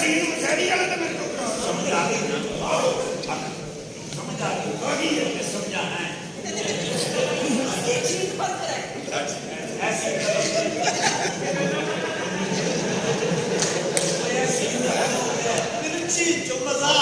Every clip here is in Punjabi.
सीन मसैरी वाला तो मेरे को समझ आ गई ना। समझ आ गई है, समझाना है चीज जो मजा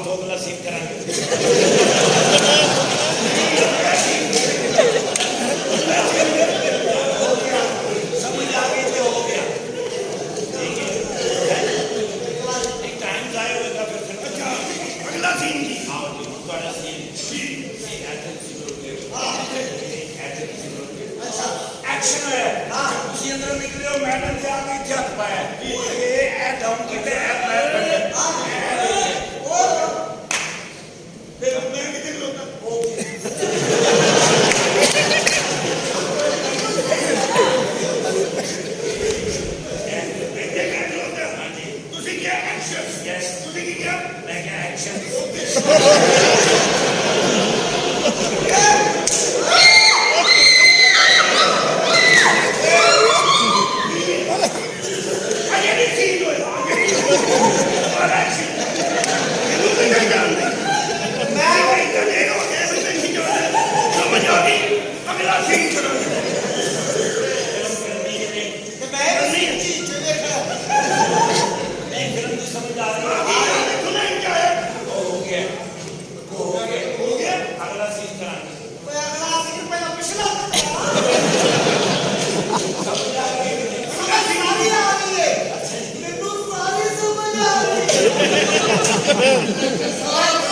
दो गला सीख करांगे समझ आ गई तो हो गया ठीक है एक टाइम जाए होगा फिर अच्छा अगला सीन जी आओ जी थोड़ा सीन अच्छा एक्शन है हां उसी अंदर निकले हो मैडम के आगे क्या पाया ये ऐड डाउन किते ऐड पैर बने हां और फिर मैं कितने लोग ओके ਤੁਸੀਂ ਕੀ ਐਕਸ਼ਨ ਯੈਸ ਤੁਸੀਂ ਕੀ ਕਿਹਾ ਮੈਂ ਕਿਹਾ ਐਕਸ਼ਨ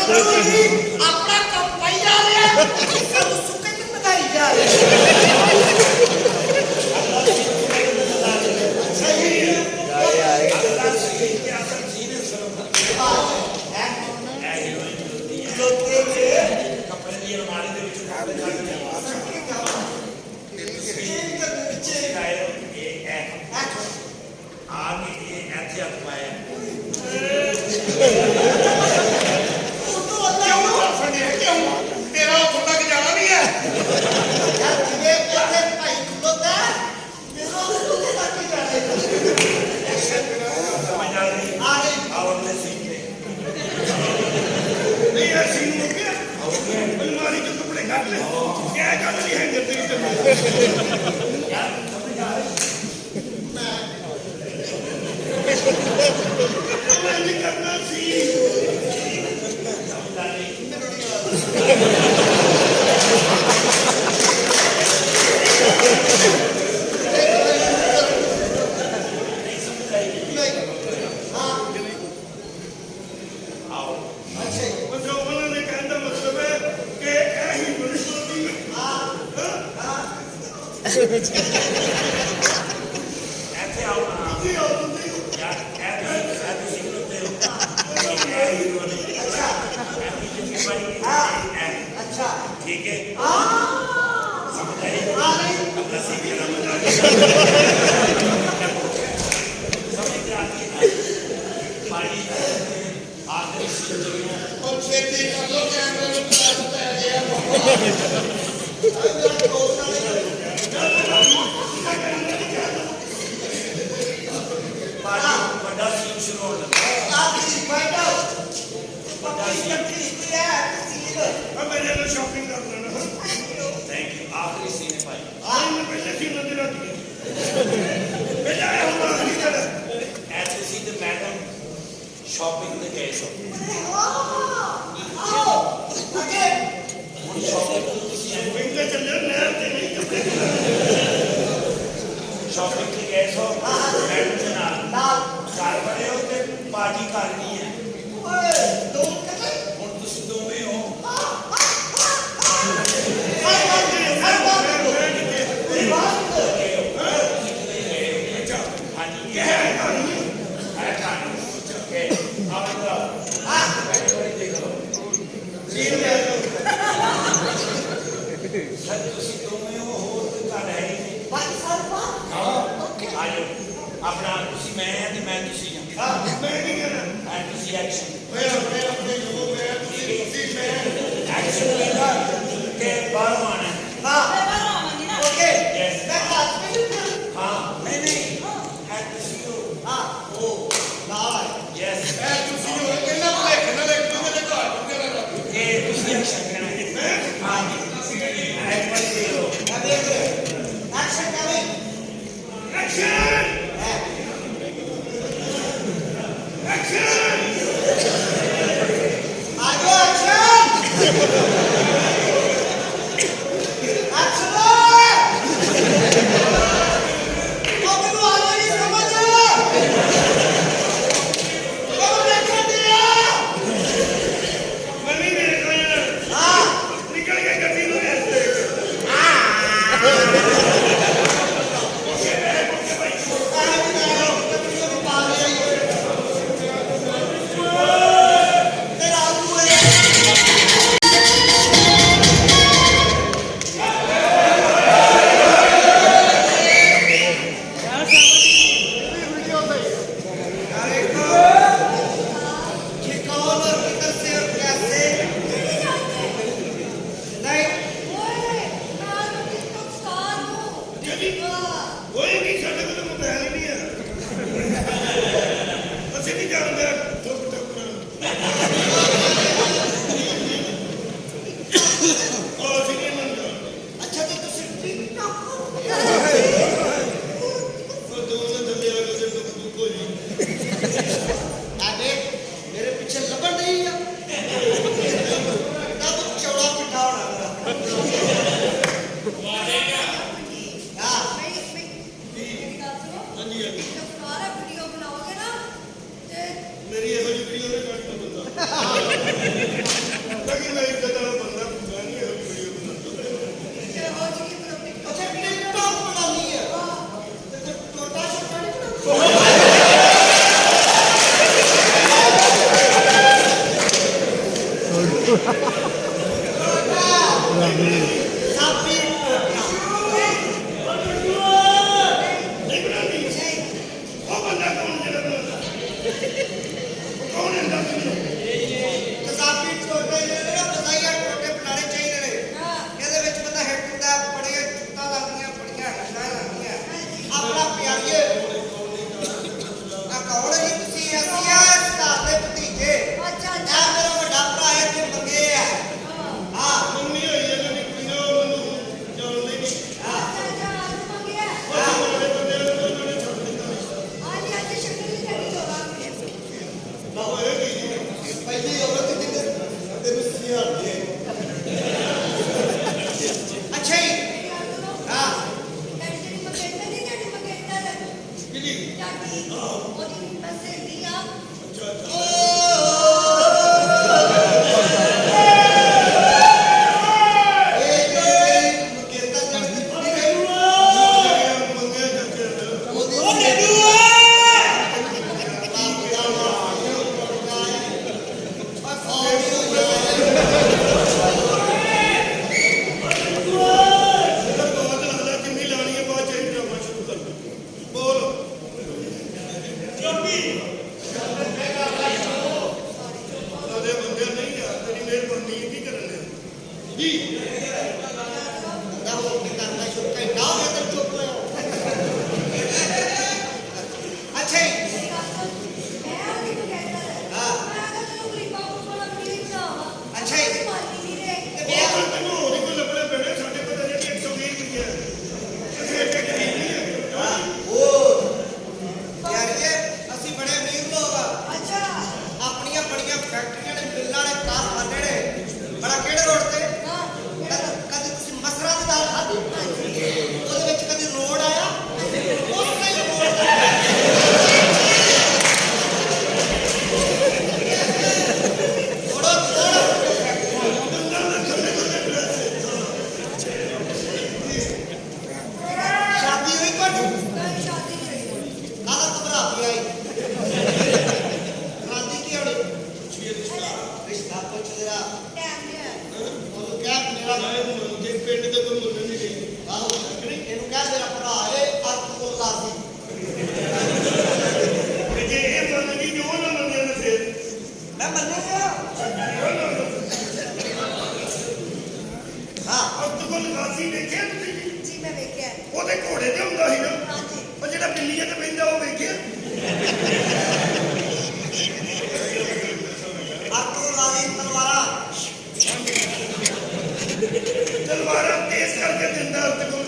अपना कंपाई जा रहा है सब सुखे के पकाई जा रहे ठीक है समझ आई अपना सीख लेना मजा समझ आती है पानी आखिरी सीन जो और खेती कर लो कैमरे में फ्लैश पे गया पानी बड़ा सीन शुरू हो लगा आखिरी फाइंड आउट बड़ा सीन अब मेरे लिए शॉपिंग कर लेना थैंक यू आखिरी सीन है भाई आज मैं पहले सीन नजर आती है पहले आया हूं आखिरी तरह ऐसे सीधे मैडम शॉपिंग में गए सो आओ आगे शॉपिंग पे चले नहर पे नहीं कपड़े शॉपिंग पे गए सो मैडम के नाल कार बड़े होते पार्टी करनी है ओए दो ਹੁਣ ਤੁਸੀਂ ਦੋਵੇਂ ਹੋ अपना मैं मैं एक्शन एक्शन लेगा के बाहर आना हां ओके यस मैं हां नहीं एट द सी यू हां oh now yes at the C U कितना देखना देखना देखो ये दूसरी एक्शन करना है हां at the C you action coming action action ਮੈਂ ਨਹੀਂ ਦੇਖਦਾ ਯਾਰ ਨਿਕਲ ਕੇ ਗੱਡੀ ਨੂੰ ਐਸੇ ਕੋਈ ਨਹੀਂ ਸਾਡੇ ਕੋਲ ਮੋਬਾਈਲ ਹੀ ਨਹੀਂ ਹੈ ਅਸੀਂ ਨਹੀਂ ਜਾਣਦੇ ਠੁੱਕ ਠੁੱਕ ਉਹ ਅਸੀਂ ਨਹੀਂ ਮੰਨਦੇ ਉਹ ਦੋ ਸੌ ਥੱਲੇ ਆ ਕੇ ਠੁੱਕ ਕੋਈ ਨਹੀਂ ਮੇਰੇ ਪਿੱਛੇ ਲੱਭਣ ਨਹੀਂ ਆ ਤਬ ਚੌੜਾ ਪਿੱਠਾ ਹੋਣਾ ਹਾਂਜੀ ਹਾਂਜੀ ਸਾਰਾ ਵੀਡੀਓ ਬਣਾਓਗੇ ਨਾ ਤੇ ਮੇਰੀ ਇਹੋ ਜਿਹੀ ਵੀਡੀਓ ਨੇ ਕੱਟ ਬੰਦਾ ਲੇਕਿਨ ਮੈਂ ਇੱਕ ਤਰ੍ਹਾਂ ਬੰਦਾ ਮੈਂ ਨਹੀਂ ਇਹੋ ਜਿਹੀ ਵੀਡੀਓ ਬਣਾਉਂਦਾ ਹੋ ਜੀ ਬਣਾਉਣੀ ਅੱਛਾ ਟਿਕਟੌਕ ਬਣਾਉਣੀ ਹੈ ਤੇ ਟੋਟਾ ਛੋਟਾ ਨਹੀਂ ਬਣਾਉਣਾ ਸਾਪੀ ਨਹੀਂ ਬਣਾਉਂਦੀ ਉਹ ਬੰਦਾ ਕੌਣ ਜਿਹੜਾ ਬਣਾਉਂਦਾ ਕੌਣ ਹੈ ਦੱਸ ਮੈਨੂੰ ਸਾਪੀ ਟੋਟੇ ਜਿਹੜੇ ਬਤਾਈਆ ਟੋਟੇ ਬਣਾਉਣੇ ਚਾਹੀਦੇ ਨੇ ਇਹਦੇ ਵਿੱਚ ਬੰਦਾ ਹਿੱਟ ਹੁੰਦਾ ਬੜੀਆਂ ਚੁੱਤਾਂ ਲੱਗਦੀਆਂ ਬੜੀਆਂ ਹਿੱਟਾਂ ਲੱਗਦੀਆਂ ਆਪਣਾ ਪਿਆਰੀਏ ਆ ਕੌਣ ਹੈ ਜੀ ਤੁਸੀਂ ਅਸੀਂ ਆ ਸਟਾਰ ਦੇ ਭਤੀਜੇ ਅੱਛਾ ਆ ਮੇਰਾ ਵੱਡਾ ਭਰਾ ਹੈ ਤੇ ਮੰਗੇ ਆ ਹਾਂ ਮੰਮੀ ਹੋਈ ਹੈ ਮੇਰੀ ਕੁੜੀ ਨੇ ਉਹ ਮੈਨੂੰ ਜਾਣਦੇ ਨਹੀਂ ਅੱਛਾ ਆਜ ਮੰਗਿਆ ਉਹ ਮਾਰੇ ਬੰਦੇ ਨੂੰ ਉਹਨਾਂ ਨੇ ਛੱਡ ਦਿੱਤਾ ਅੱਜ ਸ਼ਕਲ ਹੀ ਕਰੀ ਹੋਵਾਂਗੇ ਨਾ ਹੋਏ ਕੀ ਪਹਿਲੀ ਔਰਤ ਜਿਹਨੇ ਤੈਨੂੰ ਸਿਆਣਦੇ ਅੱਛਾ ਜੀ ਹਾਂ ਜਿਹੜੀ ਮੰਗੇਤਾ ਦੀ ਜਿਹੜੀ ਮੰਗੇਤਾ ਦਾ ਕਿਹਦੀ ਜਾਗੀ ਉਹਦੀ ਬਸੇ ਲੀਆ ਅੱਛਾ ਅੱਛਾ ਇਹ ਜਿਹੜੀ ਮੁਕੇਤਾ ਜਣਦੀ ਪੜੀ ਗਈ ਮੰਗੇ ਜੱਕੇ ਉਹਦੀ ਬਹੁਤ ਲੱਗਦਾ ਕਿੰਨੀ ਲਾਣੀ ਹੈ ਬਾਅਦ ਚ ਇਹ ਡਰਾਮਾ ਸ਼ੁਰੂ ਕਰ ਬੋਲ ਚੁੱਪੀ ਉਹਦੇ ਬੰਦੇ ਨਹੀਂ ਯਾਰ ਤੇਰੀ ਮਿਹਰਬਾਨੀ ਕੀ ਕਰਨ ਲਿਆ ਜੀ ਨਾ ਹੋ ਕੇ ਕਰਨਾ ਸ਼ੁਰੂ ਕਰ ਨਾ ਹੋ ਤੇ ਚੁੱਪ ਰਹੋ ਅੱਛਾ ਜੀ ਮੈਂ ਉਹਦੀ ਮੰਗੇਤਾ ਦਾ ਹਾਂ। ਮੈਂ ਅਗਰ ਤੈਨੂੰ ਗਰੀਬਾਂ ਨੂੰ ਥੋੜਾ ਵੀਡੀਓ ਬਣਾਵਾ ਅੱਛਾ ਜੀ। ਮਾਰਦੀ ਨਹੀਂ ਰੇ ਤੇ ਉਹ ਵਿਆਹ ਫਿਰ ਤੈਨੂੰ ਹੋਰ ਹੀ ਕੋਈ ਲੱਭਣੇ ਪੈਣੇ ਸਾਡੇ ਕੋਲ ਤਾਂ ਜਿਹੜੀ 120 ਰੁਪਏ ਹੈ ਅਸੀਂ ਇੱਕ ਗਰੀਬ ਨਹੀਂ ਹੈ ਉਹ ਯਾਰ ਇਹ ਅਸੀਂ ਬੜੇ ਅਮੀਰ ਲੋਕ ਆ ਅੱਛਾ ਆਪਣੀਆਂ ਬੜੀਆਂ ਫੈਕਟਰੀਆਂ ਨੇ ਮਿੱਲਾਂ ਨੇ ਕਾਰਖਾਨੇ ਨੇ ਬੜਾ ਕਿਹੜੇ ਰੋਡ ਤੇ ਹਾਂ ਕਦੇ ਤੁਸੀਂ ਮਸਰਾ ਦੀ ਦਾਲ ਖਾਧੀ ਉਹਦੇ ਵਿੱਚ ਕਦੇ ਰੋਡ ਆਇਆ ਉਸ ਨਹੀਂ ਰੋਡ ਥੋੜਾ ਥੋੜਾ ਸ਼ਾਦੀ ਹੋਈ ਪਰ ਮੈਂ ਸ਼ਾਦੀ ਨਹੀਂ ਹੋਈ ਕਾਹਦਾ ਘਬਰਾਤੀ ਆਈ ਰਾਤੀ ਕੀ ਹੋਣੀ ਰਿਸ਼ਤਾ ਪੁੱਛ ਜਰਾ ਟਾਈਮ ਨਹੀਂ ਹੈ ਉਹਨੂੰ ਕਹਿ ਮੇਰਾ ਮੈਂ ਜੇ ਪਿੰਡ ਤੇ ਕੋਈ ਮੁੱਲ ਨਹੀਂ ਗਈ ਆਹੋ ਇਹਨੂੰ ਕਹਿ ਮੇਰਾ ਭਰਾ ਏ ਅੱਖ ਤੋਂ ਲਾਜ਼ੀ ਤੇ ਜੇ ਇਹ ਮੰਨ ਗਈ ਜੋ ਨਾ ਮੰਨਿਆ ਨਾ ਫਿਰ ਮੈਂ ਮੰਨਿਆ ਹਾਂ ਅੱਜ ਤੱਕ ਲਗਾਸੀ ਦੇਖਿਆ ਤੁਸੀਂ ਜੀ ਮੈਂ ਵੇਖਿਆ ਉਹਦੇ ਘੋੜੇ ਤੇ ਹੁੰਦਾ ਸੀ ਨਾ ਹਾਂਜੀ ਉਹ ਜਿਹੜਾ ਬਿੱਲੀਆਂ ਤੇ ਬੈਠਾ ਉਹ ਵੇਖਿਆ ਅੱਖ ਤੋਂ ਲਾਜ਼ੀ ਤਲਵਾਰਾਂ ਤਲਵਾਰਾਂ ਤੇਜ਼ ਕਰਕੇ ਦਿੰਦਾ ਉੱਤੇ ਕੋਲ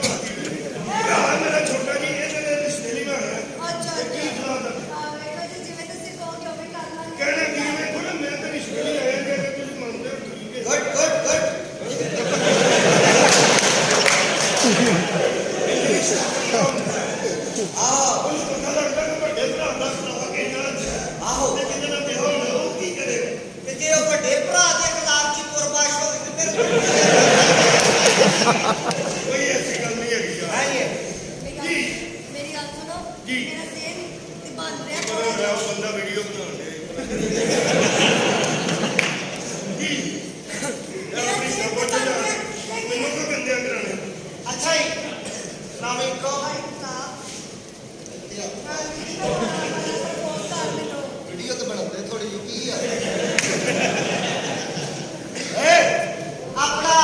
ਭਰਾ ਮੇਰਾ ਛੋਟਾ ਜੀ ਇਹਦੇ ਦੇ ਰਿਸ਼ਤੇ ਨਹੀਂ ਬਣਾਇਆ ਅੱਛਾ ਤੇ ਕੀ ਅੱਛਾ ਸਲਾਹ ਦਾ ਵੇਖੋ ਜੀ ਜਿਵੇਂ ਤੁਸੀਂ ਕਹੋਗੇ ਉਵੇਂ ਕਰ ਲਾਂਗੇ ਕਹਿਣਾ ਕੀ ਮੈਂ ਕੋਲ ਮੈਂ ਤਾਂ ਰਿਸ਼ਤੇ ਨਹੀਂ ਆਇਆ ਕਿ ਤੁਸੀਂ ਮੰਨਦੇ ਹੋ ਠੀਕ ਹੈ ਗੁੱਡ ਗੁੱਡ ਕੋਈ ਐਸੀ ਗੱਲ ਨਹੀਂ ਹੈਗੀ ਯਾਰ ਆਈਏ ਮੇਰੀ ਗੱਲ ਸੁਣੋ ਜੀ। ਮੇਰਾ ਸੇਮ ਤੇ ਬਣ ਰਿਹਾ ਪਤਾ ਥੋੜਾ ਹੋਇਆ ਉਹ ਬੰਦਾ ਵੀਡੀਓ ਬਣਾਉਣ ਡਿਆ ਜੀ ਯਾਰ ਆਪਣੀ ਸਪੋਰਟ ਜਾ ਮੈਨੂੰ ਕਿਉਂ ਗੰਦਿਆਂ ਕਰਾਣੇ ਅੱਛਾ ਜੀ ਨਾਮ ਕੋ ਵੀਡੀਓ ਤੇ ਬਣਾਉਂਦੇ ਥੋੜੀ ਜਿਹੀ ਕੀ ਆ ਆਪਣਾ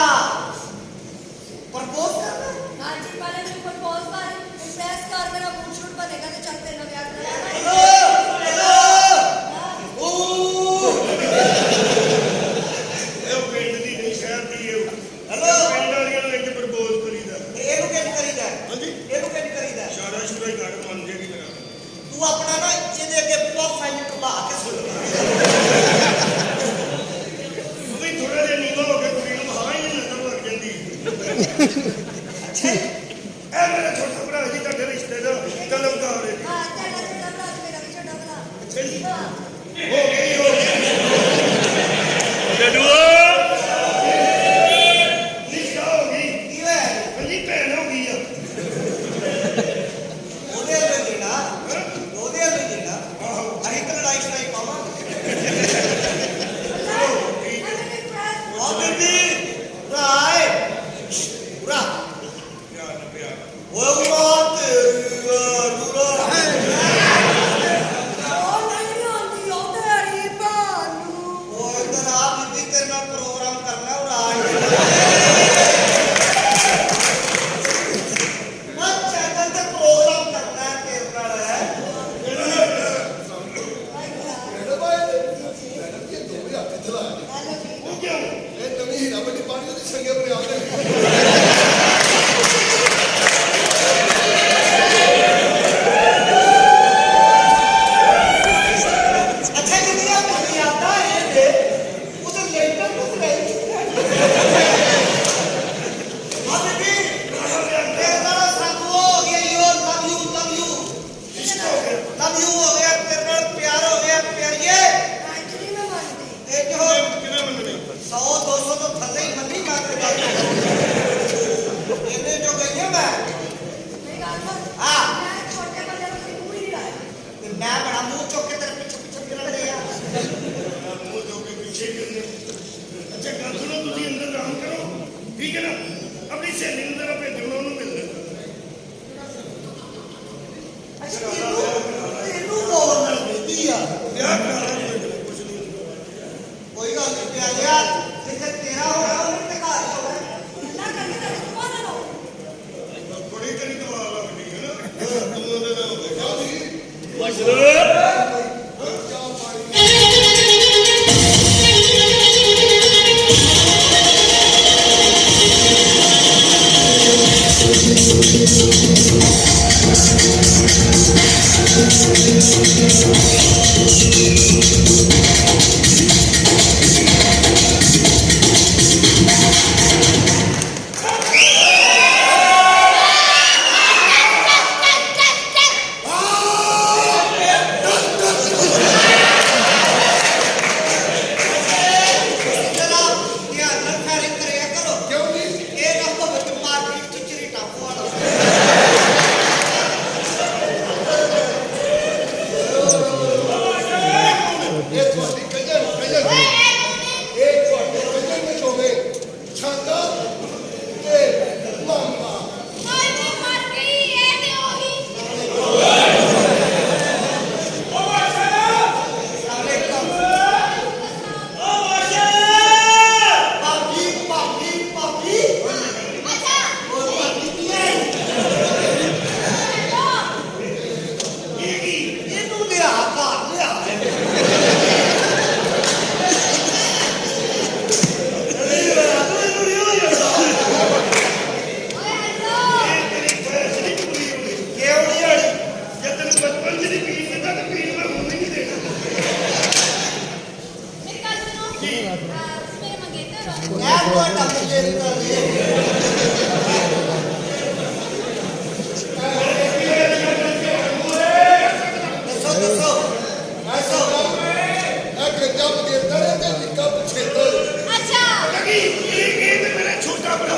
ਪ੍ਰਪੋਜ਼ ਕਰਨਾ ਹਾਂਜੀ ਪਹਿਲੇ ਮੈਨੂੰ ਪ੍ਰਪੋਜ਼ ਕਰ ਇੰਪ੍ਰੈਸ ਕਰ ਮੇਰਾ ਮੂਡ ਸ਼ੂਟ ਬਣੇਗਾ ਤੇ ਚੱਲ ਤੇਰੇ ਨਾਲ ਵਿਆਹ ਕਰਾਂਗਾ ਇਹ ਪਿੰਡ ਦੀ ਨਹੀਂ ਸ਼ਹਿਰ ਦੀ ਇਹ Hello? ਪਿੰਡ ਵਾਲਿਆਂ ਨੂੰ ਇੱਕ ਪ੍ਰਪੋਜ਼ ਕਰੀਦਾ ਇਹਨੂੰ ਕਿੰਜ ਕਰੀਦਾ ਹਾਂਜੀ ਇਹਨੂੰ ਕਿੰਜ ਕਰੀਦਾ ਸ਼ਾਰਾ ਸ਼ੁਰਾ ਹੀ ਘੱਟ ਮੰਨ ਜੇਗੀ ਮੇਰਾ ਤੂੰ ਆਪਣਾ ਨਾ ਇਹਦੇ ਅੱਗੇ ਪ੍ਰੋਫਾਈਲ ਘੁਮਾ ਕੇ ਸੁਣ ਉਹ ਵੀ ਥੋੜਾ ਜਿਹਾ ਨੀਵਾਂ ਹੋ ਕੇ ਕੁੜੀ ਨੂੰ ਹਾਂ ਹੀ ਨਹੀਂ ਨਜ਼ਰ ਲੱਗ ਜਾਂਦੀ ਅੱਛਾ ਜੀ ਇਹ ਮੇਰਾ ਛੋਟਾ ਭਰਾ ਜੀ ਤੁਹਾਡੇ ਰਿਸ਼ਤੇ ਦਾ ਕਲਮਕਾਰ ਹੈ ਹਾਂ ਤੇਰਾ ਛੋਟਾ ਭਰਾ ਤੇ ਮੇਰਾ ਵੀ ਛੋਟਾ ਭਰਾ ਅੱਛਾ ਜੀ ਹਾਂ ਹੋ ਗਈ ਜਦੂਆ ਨਿਸ਼ਾ ਹੋ ਗਈ ਕੀ ਹੋਇਆ ਹਾਂਜੀ ਭੈਣ ਹੋ ਗਈ ਆ ਉਹਦੇ ਅੱਗੇ ਦੇਣਾ ਉਹਦੇ ਅੱਗੇ ਦੇਣਾ ਆਹੋ ਅਸੀਂ ਤਾਂ ਲੜਾਈ ਸ਼ੜਾਈ ਪਾਵਾਂਗੇ ਉਹ ਬੀਬੀ ਰਾਏ ਪੂਰਾ ਪਿਆਰ ਨਾਲ ਪਿਆਰ ਉਹ ਮਾਂ ਤੇਰੀ ਨੂਰਾ ਉਹ ਇਧਰ ਆ ਬੀਬੀ ਤੇਰੇ ਨਾਲ ਪ੍ਰੋਗਰਾਮ ਕਰਨਾ ਉਹ ਰਾਜ ਮੈਂ ਚੈਨਲ ਤੇ ਪ੍ਰੋਗਰਾਮ ਕਰਨਾ ਹੈ ਤੇਰੇ ਨਾਲ ਕਿਹੜੇ ਬਾਏ ਮੈਡਮ ਇਹ ਦੋ ਵੀ ਹੱਥ ਚਲਾ ਉਹ ਕਿਉਂ ਇਹ ਨਵੀਂ ਹੀਰਾ ਵੱਡੀ ਪਾਣੀ ਉਹਦੀ ਸੰਗੇ ਬਰੇ ਆਉਂਦੇ ਅੱਛਾ ਜਿੰਨੀ ਆ ਮੈਨੂੰ ਆਦਾ ਹੈ ਤੇ ਉਹਦੇ ਲੈਂਟਰ ਨੂੰ ਸਰਾਈ ਆ ਬੀਬੀ ਤੇਰੇ ਨਾਲ ਸਾਨੂੰ ਹੋ ਗਿਆ ਯੋ ਲਵ ਯੂ ਹੋ ਗਿਆ ਤੇਰੇ ਨਾਲ ਪਿਆਰ ਹੋ ਗਿਆ ਪਿਆਰੀਏ ਇਹ ਜੋ ਕਿਵੇਂ ਮੰਨਣੀ 100 200 ਤੋਂ ਥੱਲੇ ਹੀ ਮੰਨੀ ਮੈਂ ਤੇ ਗੱਲ ਇਹਨੇ ਜੋ ਕਹੀਏ ਮੈਂ ਤੇ ਮੈਂ ਬੜਾ ਮੂੰਹ ਚੁੱਕ ਕੇ ਤੇਰੇ ਪਿੱਛੇ ਪਿੱਛੇ ਫਿਰਦੇ ਆ ਮੂੰਹ ਜੋ ਕੇ ਪਿੱਛੇ ਕਰਨੇ ਅੱਛਾ ਗੱਲ ਸੁਣੋ ਤੁਸੀਂ ਅੰਦਰ ਆਰਾਮ ਕਰੋ ਠੀਕ ਹੈ ਨਾ ਆਪਣੀ ਸਹੇਲੀ ਨੂੰ ਜਰਾ ਭੇਜੋ ਉਹਨੂੰ ਮਿਲ ਲੈਣਾ ਇਹਨੂੰ ਬੋਲ ਨਾਲ ਦਿੱਤੀ ਆ ਵਿਆਹ ਕਰਾ ਲਾਂਗੇ ਕੁਝ ਨਹੀਂ ਹੁੰਦਾ ਕੋਈ ਗੱਲ ਨਹੀਂ ਪਿਆਰਿਆ ਜਿੱਥੇ ਤੇਰਾ ਹੋਇਆ ਉਹਨੇ ਤੇ ਘਰ ਹੀ ਹੋਣਾ ਬੜੀ ਤੇਰੀ ਦਵਾ ਲੱਗਦੀ ਹੈ ਨਾ ਤੂੰ ਉਹਦੇ ਨਾਲ ਦੇਖਾ ਸੀ ਚਾਹ ਪਾਣੀ ਜਰਾ ਧਿਆਨ ਨਾਲ ਫੈਰਿੰਗ ਕਰਿਆ ਕਰੋ ਕਿਉਂ ਨਹੀਂ ਇਹ ਨਾ ਹੋਵੇ ਕਿ ਮਾਰਕੀਟ ਚ ਚਿਰੀ ਟਾਪੂ ਵਾਲਾ ਇਹ ਤੁਹਾਡੀ ਕਜਨ ਇਹ ਤੁਹਾਡੇ ਕਜਨ ਵਿੱਚ ਹੋਵੇ ਛਾਂਗਾ ਤੇ ਮਾਮਾ ਭਾਬੀ ਭਾਬੀ ਭਾਬੀ ਉਹ ਭਾਬੀ ਕੀ ਹੈ ਇਹਨੂੰ ਲਿਆ ਘਰ ਲਿਆ ਤੇਰੀ ਫੈਸਲੀ ਪੂਰੀ ਹੋ ਗਈ ਕਿਉਂ ਨਹੀਂ ਹੋਣੀ ਜੇ ਤੈਨੂੰ ਬਚਪਨ ਚ ਨਹੀਂ ਪੀਣ ਦਿੱਤਾ ਤਾਂ ਪੀਣ ਮੈਂ ਹੁਣ ਨਹੀਂ ਦੇਣਾ ਇਹ ਤੁਹਾਡਾ ਮੁੰਡੇ ਦਾ ਨਹੀਂ ਦੱਸੋ ਦੱਸੋ ਦੱਸੋ ਇਹ ਗੱਜਾ ਬਗੇਤਾ ਨੇ ਤੇ ਨਿੱਕਾ ਪਛੇਤਾ ਪਤਾ ਕੀ ਇਹ ਤੇ ਮੇਰਾ ਛੋਟਾ ਭਰਾ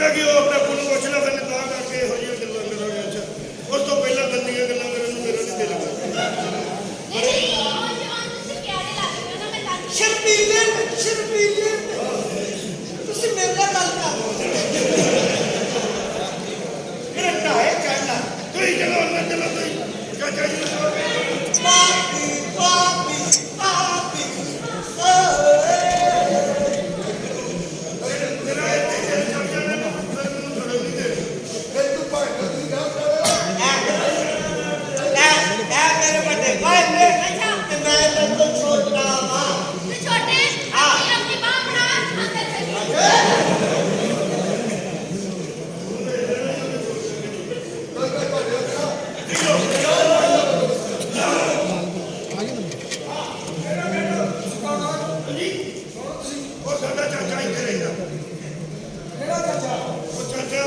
ਪਤਾ ਕੀ ਉਹ ਆਪਣੇ ਕੋਲ ਪੁੱਛਣਾ ਫਿਰ ਤਾਂ ਕਰਕੇ ਇਹੋ ਜਿਹੀਆਂ ਗੱਲਾਂ ਕਰਾਂਗੇ। ਅੱਛਾ ਉਸ ਤੋਂ ਪਹਿਲਾਂ ਗੰਦੀਆਂ ਗੱਲਾਂ ਕਰਨ ਨੂੰ ਮੇਰਾ ਨਹੀਂ ਦਿਲ ਕਰਦਾ। ਸ਼ਰਮੀਲੇ ਤੁਸੀਂ ਮੇਰੇ ਨਾਲ ਗੱਲ ਕਰ ਮੇਰਾ ਢਾਏ ਕਹਿਣਾ ਤੁਸੀਂ ਚਲੋ ਅੰਦਰ ਚਲੋ ਤੁਸੀਂ ਚਾਚਾ ਜੀ ਨੂੰ ਕਹੋ। ਪਾਪੀ ਮੇਰਾ ਇੱਥੇ ਚੱਲ ਚਾਚਾ ਨੇ ਮੈਨੂੰ ਥੋੜਾ ਨਹੀਂ ਦੇ ਫਿਰ ਤੂੰ ਭਾਈ ਦੀ ਗੱਲ ਕਰ ਲੈ ਮੇਰੇ ਵੱਡੇ ਭਾਈ ਨੇ ਤੇ ਮੈਂ ਤੈਨੂੰ ਛੋਟਾ ਵਾ ਉਹ ਸਾਡਾ ਚਾਚਾ ਇੱਥੇ ਰਹਿੰਦਾ। ਕਿਹੜਾ ਚਾਚਾ ਉਹ ਚਾਚਾ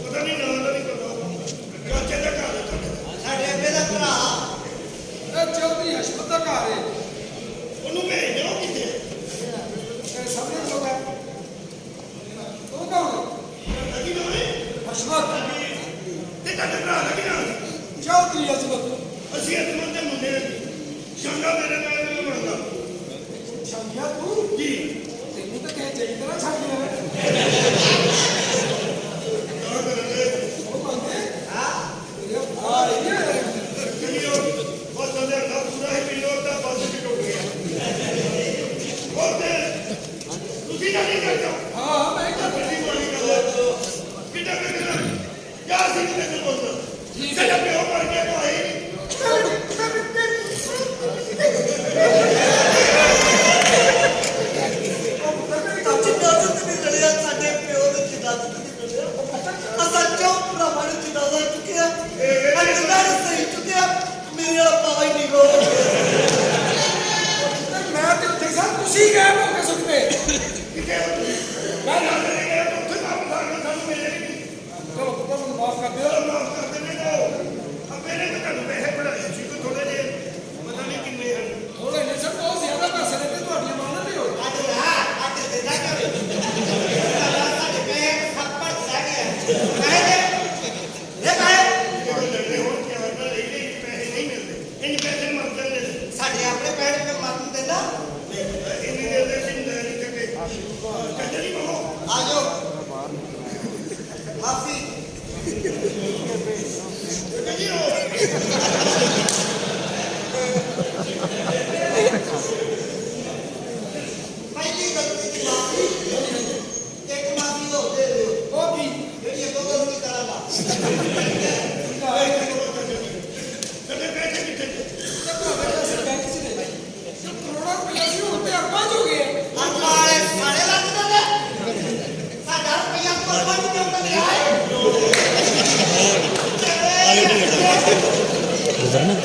ਪਤਾ ਨਹੀਂ ਨਾਂ ਦਾ ਨਹੀਂ ਪਤਾ। ਚਾਚੇ ਦਾ ਘਰ ਹੈ ਤੁਹਾਡੇ। ਸਾਡੇ ਅੱਗੇ ਦਾ ਭਰਾ ਇਹ ਚੌਧਰੀ ਹਸ਼ਮਤ ਦਾ ਘਰ ਹੈ। ਉਹਨੂੰ ਭੇਜ ਦਿਓ ਕਿਤੇ। ਇਹ ਸਾਹਮਣੇ ਲੋਕ ਹੈ। ਉਹ ਕੌਣ ਹੈ? ਲੱਗੀ ਨਾ ਹੋਏ ਹਸ਼ਮਤ ਤੇ ਤੁਹਾਡੇ ਭਰਾ ਲੱਗੀ ਨਾ। ਚੌਧਰੀ ਹਸ਼ਮਤ ਅਸੀਂ ਅਜਮਤ ਦੇ ਮੁੰਡੇ ਹਾਂ ਜੀ। ਸ਼ੰਗਾ ਮੇਰੇ ਨਾਲ ਨਹੀਂ ਬਣਦਾ ਛੰਗਿਆ ਤੂੰ ਜੀ। ਤੈਨੂੰ ਤਾਂ ਕਹੇ ਚਾਹੀਦਾ ਨਾ ਛੰਗਿਆ ਤਾਂ ਕਰਾਂਗੇ ਉਹ ਬੰਦੇ ਹਾਂ ਤੇਰੇ ਭਰਾ ਇਹ ਕਿਉਂਕਿ ਉਹ ਬਸ ਉਹਦੇ ਅੱਗਾ ਪੂਰਾ ਹੀ ਪੀਲੋ ਤਾਂ ਬਸ ਵੀ ਟੁੱਟ ਗਿਆ। ਉਹ ਤੇ ਤੁਸੀਂ ਨਾ ਨਹੀਂ ਕਰਦਾ। ਹਾਂ ਮੈਂ ਕਿਹਾ ਕਿੰਨੀ ਬੜੀ ਗੱਲ ਹੈ। ਕਿੱਦਾਂ ਕਰਨਾ ਯਾ ਅਸੀਂ ਕਿੱਥੇ ਬੋਲਦਾ ਸਾਡਾ ਪਿਓ ਮਰ ਗਿਆ ਤਾਂ ਹੈ ਹੀ ਨਹੀਂ। ਤੁਸੀਂ ਇਜਾਜ਼ਤ ਨਹੀਂ ਲੜਿਆ ਸਾਡੇ ਪਿਓ ਦੇ ਇਜਾਜ਼ਤ ਨਹੀਂ ਲੜਿਆ ਅਸਾਂ ਚੋਂ ਭਰਾਵਾਂ ਨੂੰ ਜਿਦਾਦਾ ਚੁੱਕਿਆ ਅੱਜ ਮੈਂ ਸਹੀ ਚੁੱਕਿਆ ਮੇਰੇ ਵਾਲਾ ਪਾਵਾ ਹੀ ਨਹੀਂ ਗੋ ਮੈਂ ਤੇ ਉੱਥੇ ਸਾਂ ਤੁਸੀਂ ਗਏ ਮੌਕੇ ਸੁੱਤੇ ਕਿੱਥੇ ਹੋ ਤੁਸੀਂ? ਮੈਂ ਨਾਲ ਲੈ ਗਿਆ ਤਾਂ ਉੱਥੇ ਕੰਮ ਕਰਨਾ ਸਾਨੂੰ ਮਿਲੇ ਨਹੀਂ। ਚਲੋ ਪੁੱਤਰ ਮੈਨੂੰ ਮਾਫ ਕਰ ਦਿਓ ਚਲੋ ਮਾਫ ਕਰ ਦੇਣੇ ਦੋ। ਅੱਬੇ ਨੇ ਤਾਂ ਤੁਹਾਨੂੰ ਪੈਸੇ ਪੜਾਏ ਸੀ ਕੋਈ ਥੋੜੇ ਜਿਹੇ ਪਤਾ ਨਹੀਂ ਕਿੰਨੇ ਹਨ। ਥੋੜੇ ਨਹੀਂ ਸਭ ਬਹੁਤ ਜ਼ਿਆਦਾ ਪੈਸੇ ਨੇ ਤੇ ਤੁਹਾਡੀਆਂ ਮਾਨਾਂ ਤੇ ਹੋ ਅੱਜ ਦੇ ਨਾ ਕਰ ਸਾਡੇ ਪੈਸੇ ਸਭ ਪਰ ਰਹਿ ਗਿਆ ਕਹੇ ਦੇ ਇਹ ਕਹੇ ਜਦੋਂ ਲੜਨੇ ਹੋਣ ਪਿਆਰ ਨਾਲ ਲੈ ਲਈ ਪੈਸੇ ਨਹੀਂ ਮਿਲਦੇ। ਇੰਨੇ ਪੈਸੇ ਮਰ ਜਾਂਦੇ ਨੇ। ਸਾਡੇ ਆਪਣੇ ਪੈਸੇ ਤੇ ਮਰਨ ਦੇਣਾ ਇੰਨੇ ਦੇ ਦੇ ਸਿੰਦਾ ਨਹੀਂ ਕੱਟੇ। ਚਾਚਾ ਜੀ ਕਹੋ ਆ ਜਾਓ ਮਾਫੀ ਚਾਚਾ ਜੀ ਉਹ ਪਹਿਲੀ ਗਲਤੀ ਦੀ ਮਾਫੀ ਇੱਕ ਮਾਫੀ ਹੋ ਦੇ ਦਿਓ ਉਹ ਕੀ ਜਿਹੜੀ ਅੱਗੋਂ ਗਲਤੀ ਕਰਾਂਗਾ ਸਾਡੇ ਪੈਸੇ ਕਿੱਥੇ ਨੇ? ਬੈਂਕ ਚ ਦੇ ਕਰੋੜਾਂ ਰੁਪਏ ਸੀ ਹੁਣ ਤੇ ਅਰਬਾਂ ਚ ਹੋ ਗਏ ਵਾਲੇ ਸਾਰੇ ਲੱਗਦੇ ਨੇ ਸਾਡਾ ਰੁਪਈਆ ਕੋਲ ਕਿਉਂ ਕਰ ਰਿਹਾ ਹੈ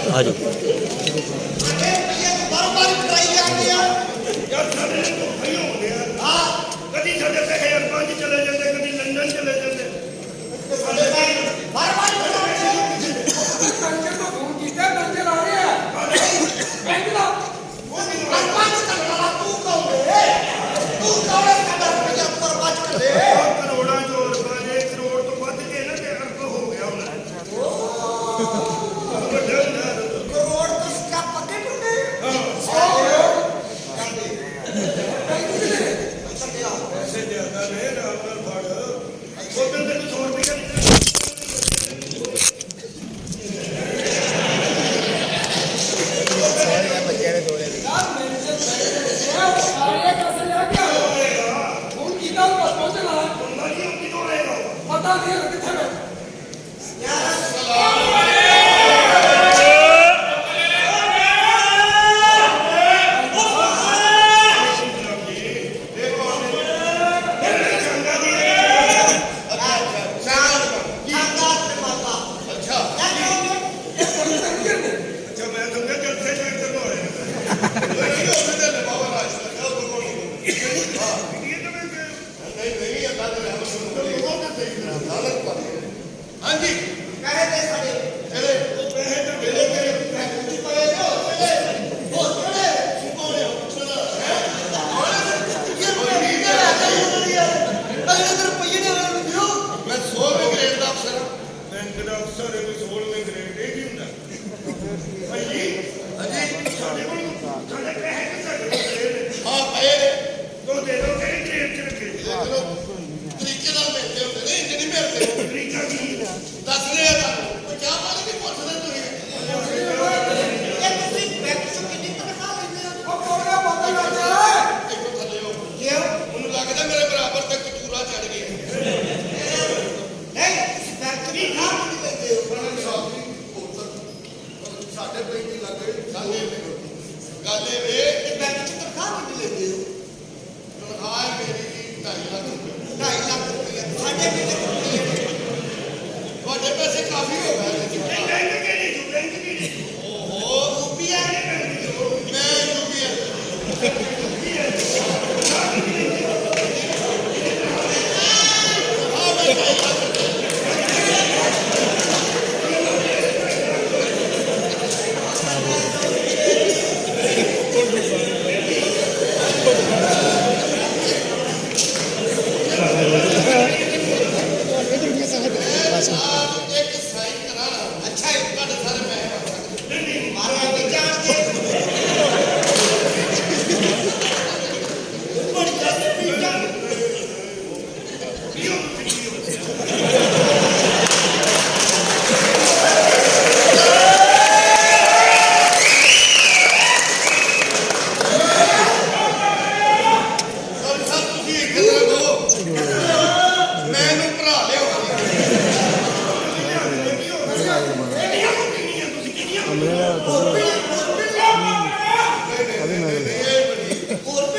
आ जाओ ਰੁਪਈਆ ਨੂੰ ਬਾਰ-ਬਾਰ ਕਰਾਈ ਜਾਂਦੇ ਆ ਯਾਰ ਸਾਡੇ ਨਾਲ ਧੋਖਾ ਹੀ ਹੋ ਗਿਆ। ਹਾਂ ਕਦੀ ਸਾਡੇ ਪੈਸੇ ਅਰਬਾਂ 'ਚ ਚਲੇ ਜਾਂਦੇ, ਕਦੀ ਲੰਡਨ ਚਲੇ ਜਾਂਦੇ। ਸਾਡੇ ਪੈਸੇ ਬਾਰ-ਬਾਰ ਕਰਾਉਂਦੇ ਕੰਜਰ ਤੋਂ ਫੋਨ ਕੀਤਾ ਕੰਜਰ ਆ ਰਿਹਾ ਬੈਂਕ ਦਾ ਅਰਬਾਜ਼ ਕਰਨਾ ਤੂੰ ਕਹੋਗੇ ਸਾਡਾ ਰੁਪਈਆ ਬਰਬਾਦ ਕਰ ਦੇ ਆਹ ਕਰੋੜਾਂ ਚੋਂ ਅਰਬਾਂ ਜੇ ਕਰੋੜ ਤੋਂ ਵੱਧ ਕੇ ਨਾ ਤੇ ਅਰਬ ਹੋ ਗਿਆ ਹੁਣ। ਵੱਡਾ ਹੁੰਦਾ। ਕਰੋੜ ਤੋਂ ਸਕਾ ਪੱਕੇ ਟੁੱਟੇ ਪੈਸੇ ਜ਼ਿਆਦਾ ਨੇ ਨਾਲ ਨਾਲ ਫੜ। ਉਦੋਂ ਤੈਨੂੰ 100 ਰੁਪਇਆ ਨਹੀਂ 35 ਲੱਖ ਗੱਲ ਇਹ ਵੇ ਤੇ ਬੈਂਕ ਚ ਤਨਖਾਹ ਕਿੰਨੀ ਲੈਂਦੇ ਹੋ ਤਨਖਾਹ ਮੇਰੀ 2.5 ਲੱਖ ਰੁਪਏ 2.5 ਲੱਖ ਰੁਪਏ ਸਾਡੇ ਕਿੰਨੇ ਰੁਪਏ ਨੇ ਤੁਹਾਡੇ ਪੈਸੇ ਕਾਫੀ ਹੋ ਗਏ ਓਹੋ ਰੁਪਈਆ ਮੈਂ ਰੁਪਈਆ ਇੱਕ ਸਾਈਨ ਕਰਾਣਾ ਅੱਛਾ ਹੈ ਤੁਹਾਡੇ ਸਾਰੇ ਪੈਸੇ ਮਹਾਰਾਜ ਵੀ ਜਾਣਦੇ ਬੜੀ ਗੱਲ ਵੀ ਜਾਣਦੇ ਸਰ ਤੁਸੀਂ ਇੱਕ ਤਰ੍ਹਾਂ ਕਹੋ ਮੈਂ ਇਹਨੂੰ ਭਰਾ ਲਿਆ ਹੋਰ ਵੀ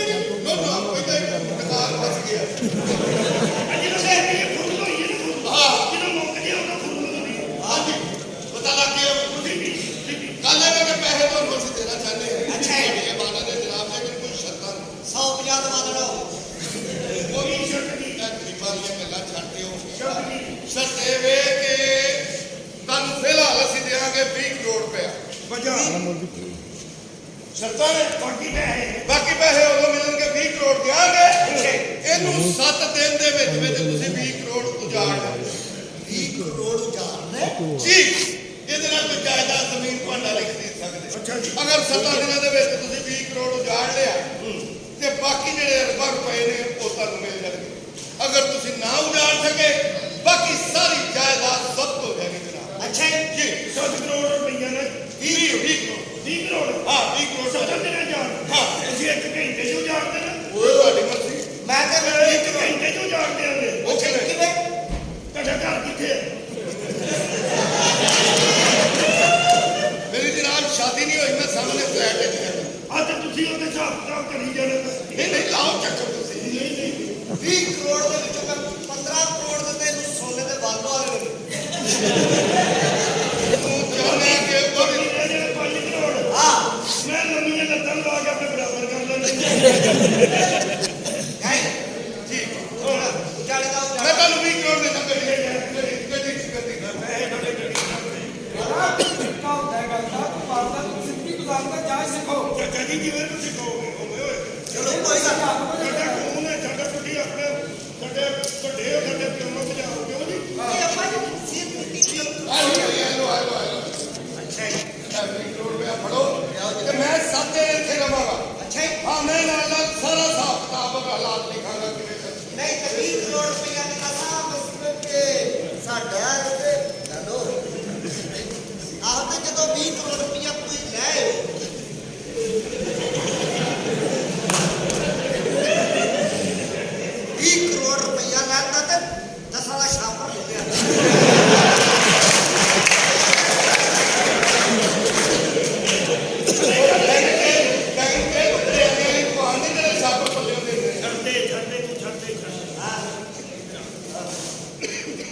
ਪਤਾ ਲੱਗ ਗਿਆ ਕੱਲ ਇਹਨਾਂ ਦੇ ਪੈਸੇ ਤੁਹਾਨੂੰ ਅਸੀਂ ਦੇਣਾ ਚਾਹੁੰਦੇ ਹਾਂ ਅੱਛਾ ਹੈ। ਇਹ ਬਾਣਾ ਦੇ ਜਨਾਬ ਦੇ ਕੋਈ ਸ਼ਰਤਾਂ ਨਹੀਂ 150 ਦਵਾ ਦੇਣਾ ਕੋਈ ਸ਼ਰਤ ਨਹੀਂ ਹੈ ਗਰੀਬਾਂ ਦੀਆਂ ਗੱਲਾਂ ਛੱਡਦੇ ਹੋ ਸ਼ਰਤ ਇਹ ਵੇ ਕਿ ਤੁਹਾਨੂੰ ਫਿਲਹਾਲ ਅਸੀਂ ਦੇਵਾਂਗੇ 20 ਕਰੋੜ ਰੁਪਇਆ ਸ਼ਰਤਾਂ ਨੇ ਬਾਕੀ ਪੈਸੇ ਉਦੋਂ ਮਿਲਣਗੇ 20 ਕਰੋੜ ਦਿਆਂਗੇ ਇਹਨੂੰ 7 ਦਿਨ ਦੇ ਵਿੱਚ ਤੁਸੀਂ 20 ਕਰੋੜ ਉਜਾੜ ਦਿਓ 20 ਕਰੋੜ ਉਜਾੜਨੇ ਜੀ ਇਹਦੇ ਨਾਲ ਕੋਈ ਜਾਇਦਾਦ ਜ਼ਮੀਨ ਭਾਂਡਾ ਨਹੀਂ ਖਰੀਦ ਸਕਦੇ ਅਗਰ 7 ਦਿਨਾਂ ਦੇ ਵਿੱਚ ਤੁਸੀਂ 20 ਕਰੋੜ ਉਜਾੜ ਲਿਆ ਤੇ ਬਾਕੀ ਜਿਹੜੇ ਅਰਬਾਂ ਰੁਪਏ ਨੇ ਉਹ ਤੁਹਾਨੂੰ ਮਿਲ ਜਾਣਗੇ ਅਗਰ ਤੁਸੀਂ ਨਾ ਉਜਾੜ ਸਕੇ ਬਾਕੀ ਸਾਰੀ ਜਾਇਦਾਦ ਜ਼ਬਤ ਹੋ ਜਾਏਗੀ ਜਨਾਬ ਅੱਛਾ ਹੈ ਜੀ 7 ਕਰੋੜ ਰੁਪਈਆ ਨੇ 20 ਕਰੋੜ 30 ਕਰੋੜ ਹਾਂ 20 ਕਰੋੜ ਸੱਤ ਦਿਨਾਂ ਜਾਣ ਹਾਂ ਅਸੀਂ ਇੱਕ ਘੰਟੇ 'ਚ ਉਜਾੜ ਦੇਣਾ ਉਹ ਤੁਹਾਡੀ ਮਰਜ਼ੀ ਮੈਂ ਤੇ ਇੱਕ ਘੰਟੇ 'ਚ ਉਜਾੜ ਦਿਆਂਗੇ ਉਹ ਕਿਵੇਂ ਕਿਵੇਂ ਤੁਹਾਡਾ ਘਰ ਕਿੱਥੇ ਹੈ ਮੇਰੀ ਜਨਾਬ ਸ਼ਾਦੀ ਨਹੀਂ ਹੋਈ ਮੈਂ ਸਾਹਮਣੇ ਫਲੈਟ ਵਿੱਚ ਰਹਿੰਦਾ ਅੱਜ ਤੁਸੀਂ ਉਹਦੇ ਹਿਸਾਬ ਕਿਤਾਬ ਕਰੀ ਜਾਣਾ ਨਹੀਂ ਲਾਓ ਚੱਕਰ ਤੁਸੀਂ 20 ਕਰੋੜ ਦੇ ਵਿੱਚੋਂ ਮੈਂ 15 ਕਰੋੜ ਦੇ ਤੇ ਇਹਨੂੰ ਸੋਨੇ ਦੇ ਵਾਲੋ ਵਾਲੇ ਨੇ ਤੂੰ ਚਾਹੁੰਦਾ ਕਿ ਉਹ ਬਾਕੀ ਰਹਿ ਜਾਣੇ 5 ਕਰੋੜ ਹਾਂ ਮੈਂ ਨਵੀਆਂ ਲੱਤਾਂ ਲਵਾ ਕੇ ਆਪਣੇ ਬਰਾਬਰ ਕਰ ਲੈਂਦਾ ਗਾਈ ਜੀ ਉਜਾੜੇ ਦਾ ਮੈਂ ਉਜਾੜਾ ਤੁਹਾਨੂੰ 20 ਕਰੋੜ ਦੇਣਾ ਗੱਡੀ ਚਾਚਾ ਜੀ ਕਿਵੇਂ ਤੁਸੀਂ ਕਹੋਗੇ ਹੋਵੇ ਹੋਏ ਚਲੋ ਕੋਈ ਗੱਲ ਨੀ। ਸਾਡਾ ਕਾਨੂੰਨ ਹੈ ਸਾਡਾ ਤੁਸੀਂ ਆਪਣੇ ਸਾਡੇ ਵੱਡੇ ਹੋ ਸਾਡੇ ਪਿਓ ਨੂੰ ਬਚਾਓ ਕਿਉਂ ਜੀ ਇਹ ਆਪਾਂ ਜੀ ਸੀਟ ਮਿੱਟੀ ਦੀ ਆਲੋ ਅੱਛਾ ਜੀ 20 ਕਰੋੜ ਰੁਪਇਆ ਫੜੋ ਤੇ ਮੈਂ 7 ਦਿਨ ਇੱਥੇ ਰਵਾਂਗਾ ਅੱਛਾ ਜੀ ਹਾਂ ਮੈਂ ਨਾਲ ਸਾਰਾ ਹਿਸਾਬ ਕਿਤਾਬ ਹਾਲਾਤ ਲਿਖਾਂਗਾ ਕਿਵੇਂ ਕਰਨਾ। ਨਹੀਂ ਤਾਂ 20 ਕਰੋੜ ਰੁਪਇਆ ਦੀ ਕਸਾ ਮਸਲੇ ਤੇ ਸਾਡਾ ਤੇ ਲੋ ਆਹ ਤੇ ਜਦੋਂ 20 ਕਰੋੜ ਰੁਪਇਆ ਕੋਈ ਲੈ ਕਰੋੜ ਰੁਪਇਆ ਲੈਂਦਾ ਤੇ 10 ਵਾਲਾ ਸ਼ਾਪਰ ਹੋ ਗਿਆ ਬੈਂਕ ਦੇ ਉੱਤੇ ਅਗਲੇ ਕਹਾਣੀ ਦੇ ਛਾਪ ਪੱਲੇ ਹੁੰਦੇ ਨੇ ਛੱਡਦੇ ਤੂੰ ਛੱਡਦੇ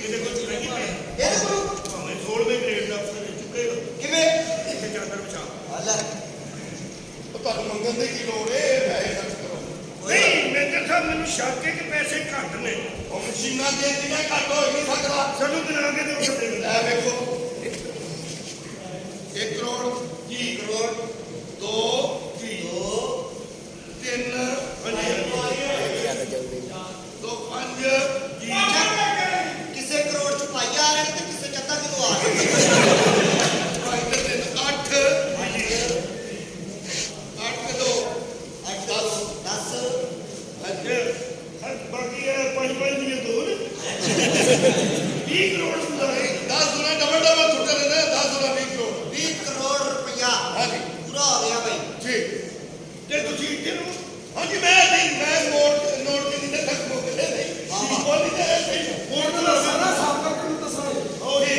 ਇਹਦੇ ਕੋਲ ਚੁਰਾਈ ਪਏ ਇਹਦੇ ਕੋਲ ਭਾਵੇਂ 16ਵੇਂ ਗ੍ਰੇਡ ਦਾ ਅਫਸਰ ਚੁੱਕੇਗਾ ਕਿਵੇਂ ਇੱਥੇ ਚਾਦਰ ਵਿਛਾ ਅੱਲਾ ਉਹ ਤੁਹਾਨੂੰ ਮੰਗਣ ਦੀ ਕੀ ਲੋੜ ਹੈ ਪੈਸੇ ਖਰਚ ਕਰੋ ਨਹੀਂ ਮੇਜਰ ਸਾਹਿਬ ਮੈਨੂੰ ਸ਼ੱਕ ਹੈ ਕਿ ਪੈਸੇ ਘੱਟ ਨੇ ਉਹ ਮਸ਼ੀਨਾਂ ਦੇ ਜਿਵੇਂ ਘੱਟ ਹੋ ਹੀ ਨਹੀਂ ਸਕਦਾ ਸਾਨੂੰ ਬਣਾ ਕੇ ਦਿਓ ਸਾਡੇ ਨੂੰ ਇਹ ਵੇਖੋ 1 ਕਰੋੜ ਜੀ ਕਰੋੜ 2 ਜੀ 3 2 5 ਜੀ ਕਿਸੇ ਕਰੋੜ ਚ ਪਾਈ ਆ ਰਹੇ ਨੇ ਤੇ ਕਿਸੇ ਚੱਦਾ ਕਿਲੋ ਆ ਰਹੇ 8 8 2 8 10 ਬਾਕੀ ਇਹ 5 ਦੀਆਂ ਦੋ ਨੇ 20 ਕਰੋੜ ਹੁੰਦਾ ਹੈ 10 ਗੁਣਾ ਡਬਲ ਛੁੱਟੇ ਰਹਿੰਦੇ 10 ਗੁਣਾ 20 ਕਰੋੜ 20 ਕਰੋੜ ਰੁਪਇਆ ਹਾਂਜੀ ਪੂਰਾ ਹੋ ਗਿਆ ਬਈ ਜੀ ਤੇ ਤੁਸੀਂ ਇੱਥੇ ਨੂੰ ਹਾਂਜੀ ਮੈਂ ਨੋਟ ਦੀ ਨਹੀਂ ਤੱਕ ਮੋਕਲੇ ਨਹੀਂ ਬੋਲੀ ਤੇ ਸਹੀ ਮੋੜ ਦਾ ਸਾਰਾ ਸਾਫ ਕਰਕੇ ਨੂੰ ਦੱਸੋ ਉਹ ਜੀ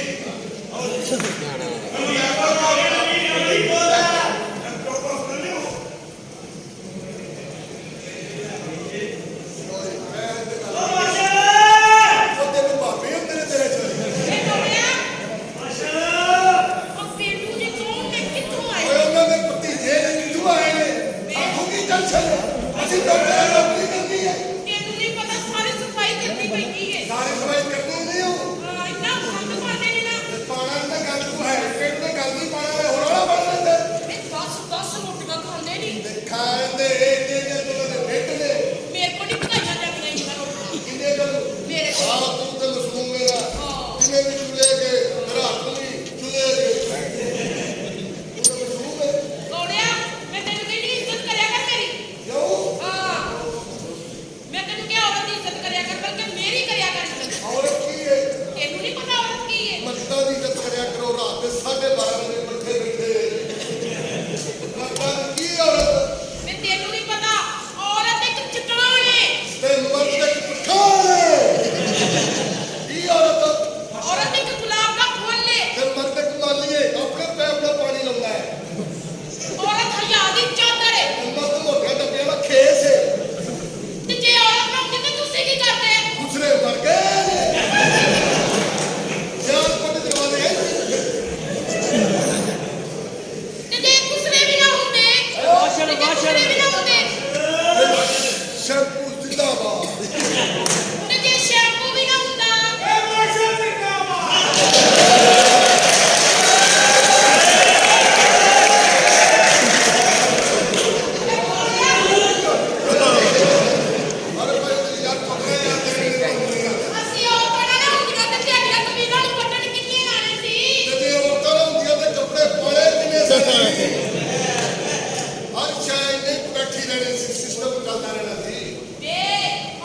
ਲੈਣੇ ਸੀ, ਸਿਸਟਮ ਚੱਲਦਾ ਰਹਿਣਾ ਸੀ। ਵੇ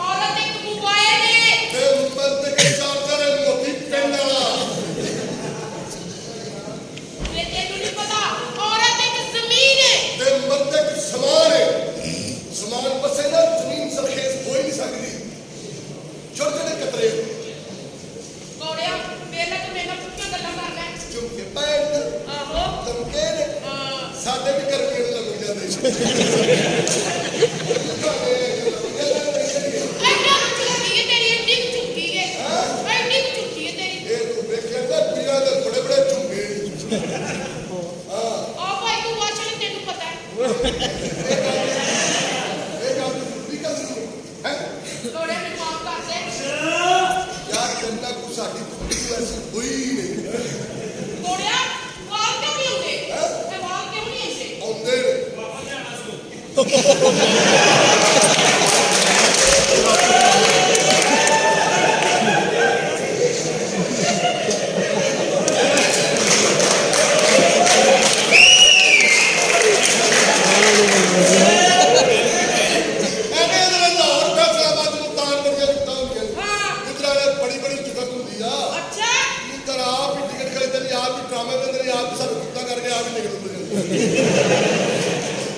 ਔਰਤ ਇੱਕ ਮੋਬਾਈਲ ਨੇ ਤੇ ਮਰਦ ਕੇ ਚਾਰਜਰ ਮੋਤੀ ਪਿੰਡ ਵਾਲਾ। ਵੇ ਤੈਨੂੰ ਨਹੀਂ ਪਤਾ ਔਰਤ ਇੱਕ ਜ਼ਮੀਨ ਹੈ ਤੇ ਮਰਦ ਕੇ ਸਮਾਨ ਹੈ। ਸਮਾਨ ਬਸੇ ਨਾ ਜ਼ਮੀਨ ਸਰਖੇਜ਼ ਹੋ ਹੀ ਨਹੀਂ ਸਕਦੀ। ਛੋਟੇ ਛੋਟੇ ਕਤਰੇ ਗੋੜਿਆ ਵੇਲੇ ਤੂੰ ਮੇਰੇ ਨਾਲ ਪੁੱਛੀਆਂ ਗੱਲਾਂ ਕਰ ਲੈ ਝੁਮਕੇ ਪੈਣ ਆਹੋ ਲਮਕੇ ਨੇ ਹਾਂ ਸਾਡੇ ਵੀ ਗਰਮੀਆਂ ਨੂੰ ਲੱਗ ਜਾਂਦੇ ਸੀ। ਐਡਾ ਚੁੱਕੀ ਹੈ ਤੇਰੀ ਐਡੀ ਕੁ ਚੁੱਕੀ ਹੈ ਐਡੀ ਕੁ ਚੁੱਕੀ ਹੈ ਤੇਰੀ ਇਹ ਤੂੰ ਵੇਖਿਆ ਤਾਂ ਪੀਰਾਂ ਦੇ ਬੜੇ ਬੜੇ ਝੁਮਕੇ। ਆ ਭਾਈ ਤੂੰ ਵਾਚ ਲੈ ਤੈਨੂੰ ਪਤਾ ਹੈ ਇਹ ਗੱਲ ਜ਼ਰੂਰੀ ਗੱਲ ਨਹੀਂ ਹੈ। ਗੋੜਿਆ ਮੈਨੂੰ ਮਾਫ ਕਰ ਦੇ ਯਾਰ ਜੰਨਾ ਕੋ ਸਾਡੀ ਥੋੜੀ ਐਸੀ ਹੋਈ ਹੀ ਨਹੀਂ। ਗੋੜਿਆ ਵਾਲ ਕਿਉਂ ਨਹੀਂ ਹੁੰਦੇ ਇਹ ਵਾਲ ਕਿਉਂ ਨਹੀਂ ਐਸੇ ਆਉਂਦੇ ਨੇ ਐਵੇਂ ਇਧਰ ਲਾਹੌਰ ਫੈਸਲਾਬਾਦ ਨੂੰ ਤਾਰ ਬੜੀਆਂ ਦਿੱਤਾ ਹੁੰਦੀਆਂ ਨੇ। ਹਾਂ ਇਧਰ ਵਾਲੇ ਬੜੀ ਬੜੀ ਜੁਗਤ ਹੁੰਦੀ ਆ। ਅੱਛਾ ਇਧਰ ਆਪ ਹੀ ਟਿਕਟ ਖਰੀਦਦੇ ਨੇ, ਆਪ ਹੀ ਡਰਾਮੇ ਬਣਦੇ ਨੇ, ਆਪ ਹੀ ਸਾਨੂੰ ਗੁੱਤਾ ਕਰਕੇ ਆਪ ਹੀ ਨਿਕਲਦੇ ਨੇ।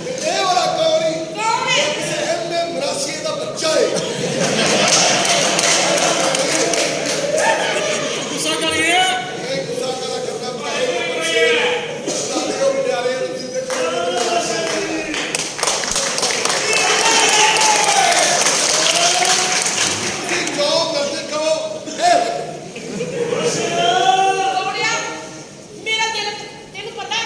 ਤੇ ਇਹ ਵਾਲਾ ਕੌਣ ਹੀ ਕੌਣ ਹੈ ਐਮਏ ਮਰਾਸੀਏ ਦਾ ਬੱਚਾ ਹੈ। ਗੁੱਸਾ ਕਰ ਗਿਆ ਇਹ ਗੁੱਸਾ ਕਰਾ ਕਰਨਾ ਬੱਚੇ ਸਾਡੇ ਉਹ ਪਿਆਰੇ ਤੁਸੀਂ ਦੇਖੋ ਤੁਸੀਂ ਜੋ ਕਰਦੇ ਕਹੋ ਗੋੜਿਆ ਮੇਰਾ ਦਿਲ ਤੈਨੂੰ ਪਤਾ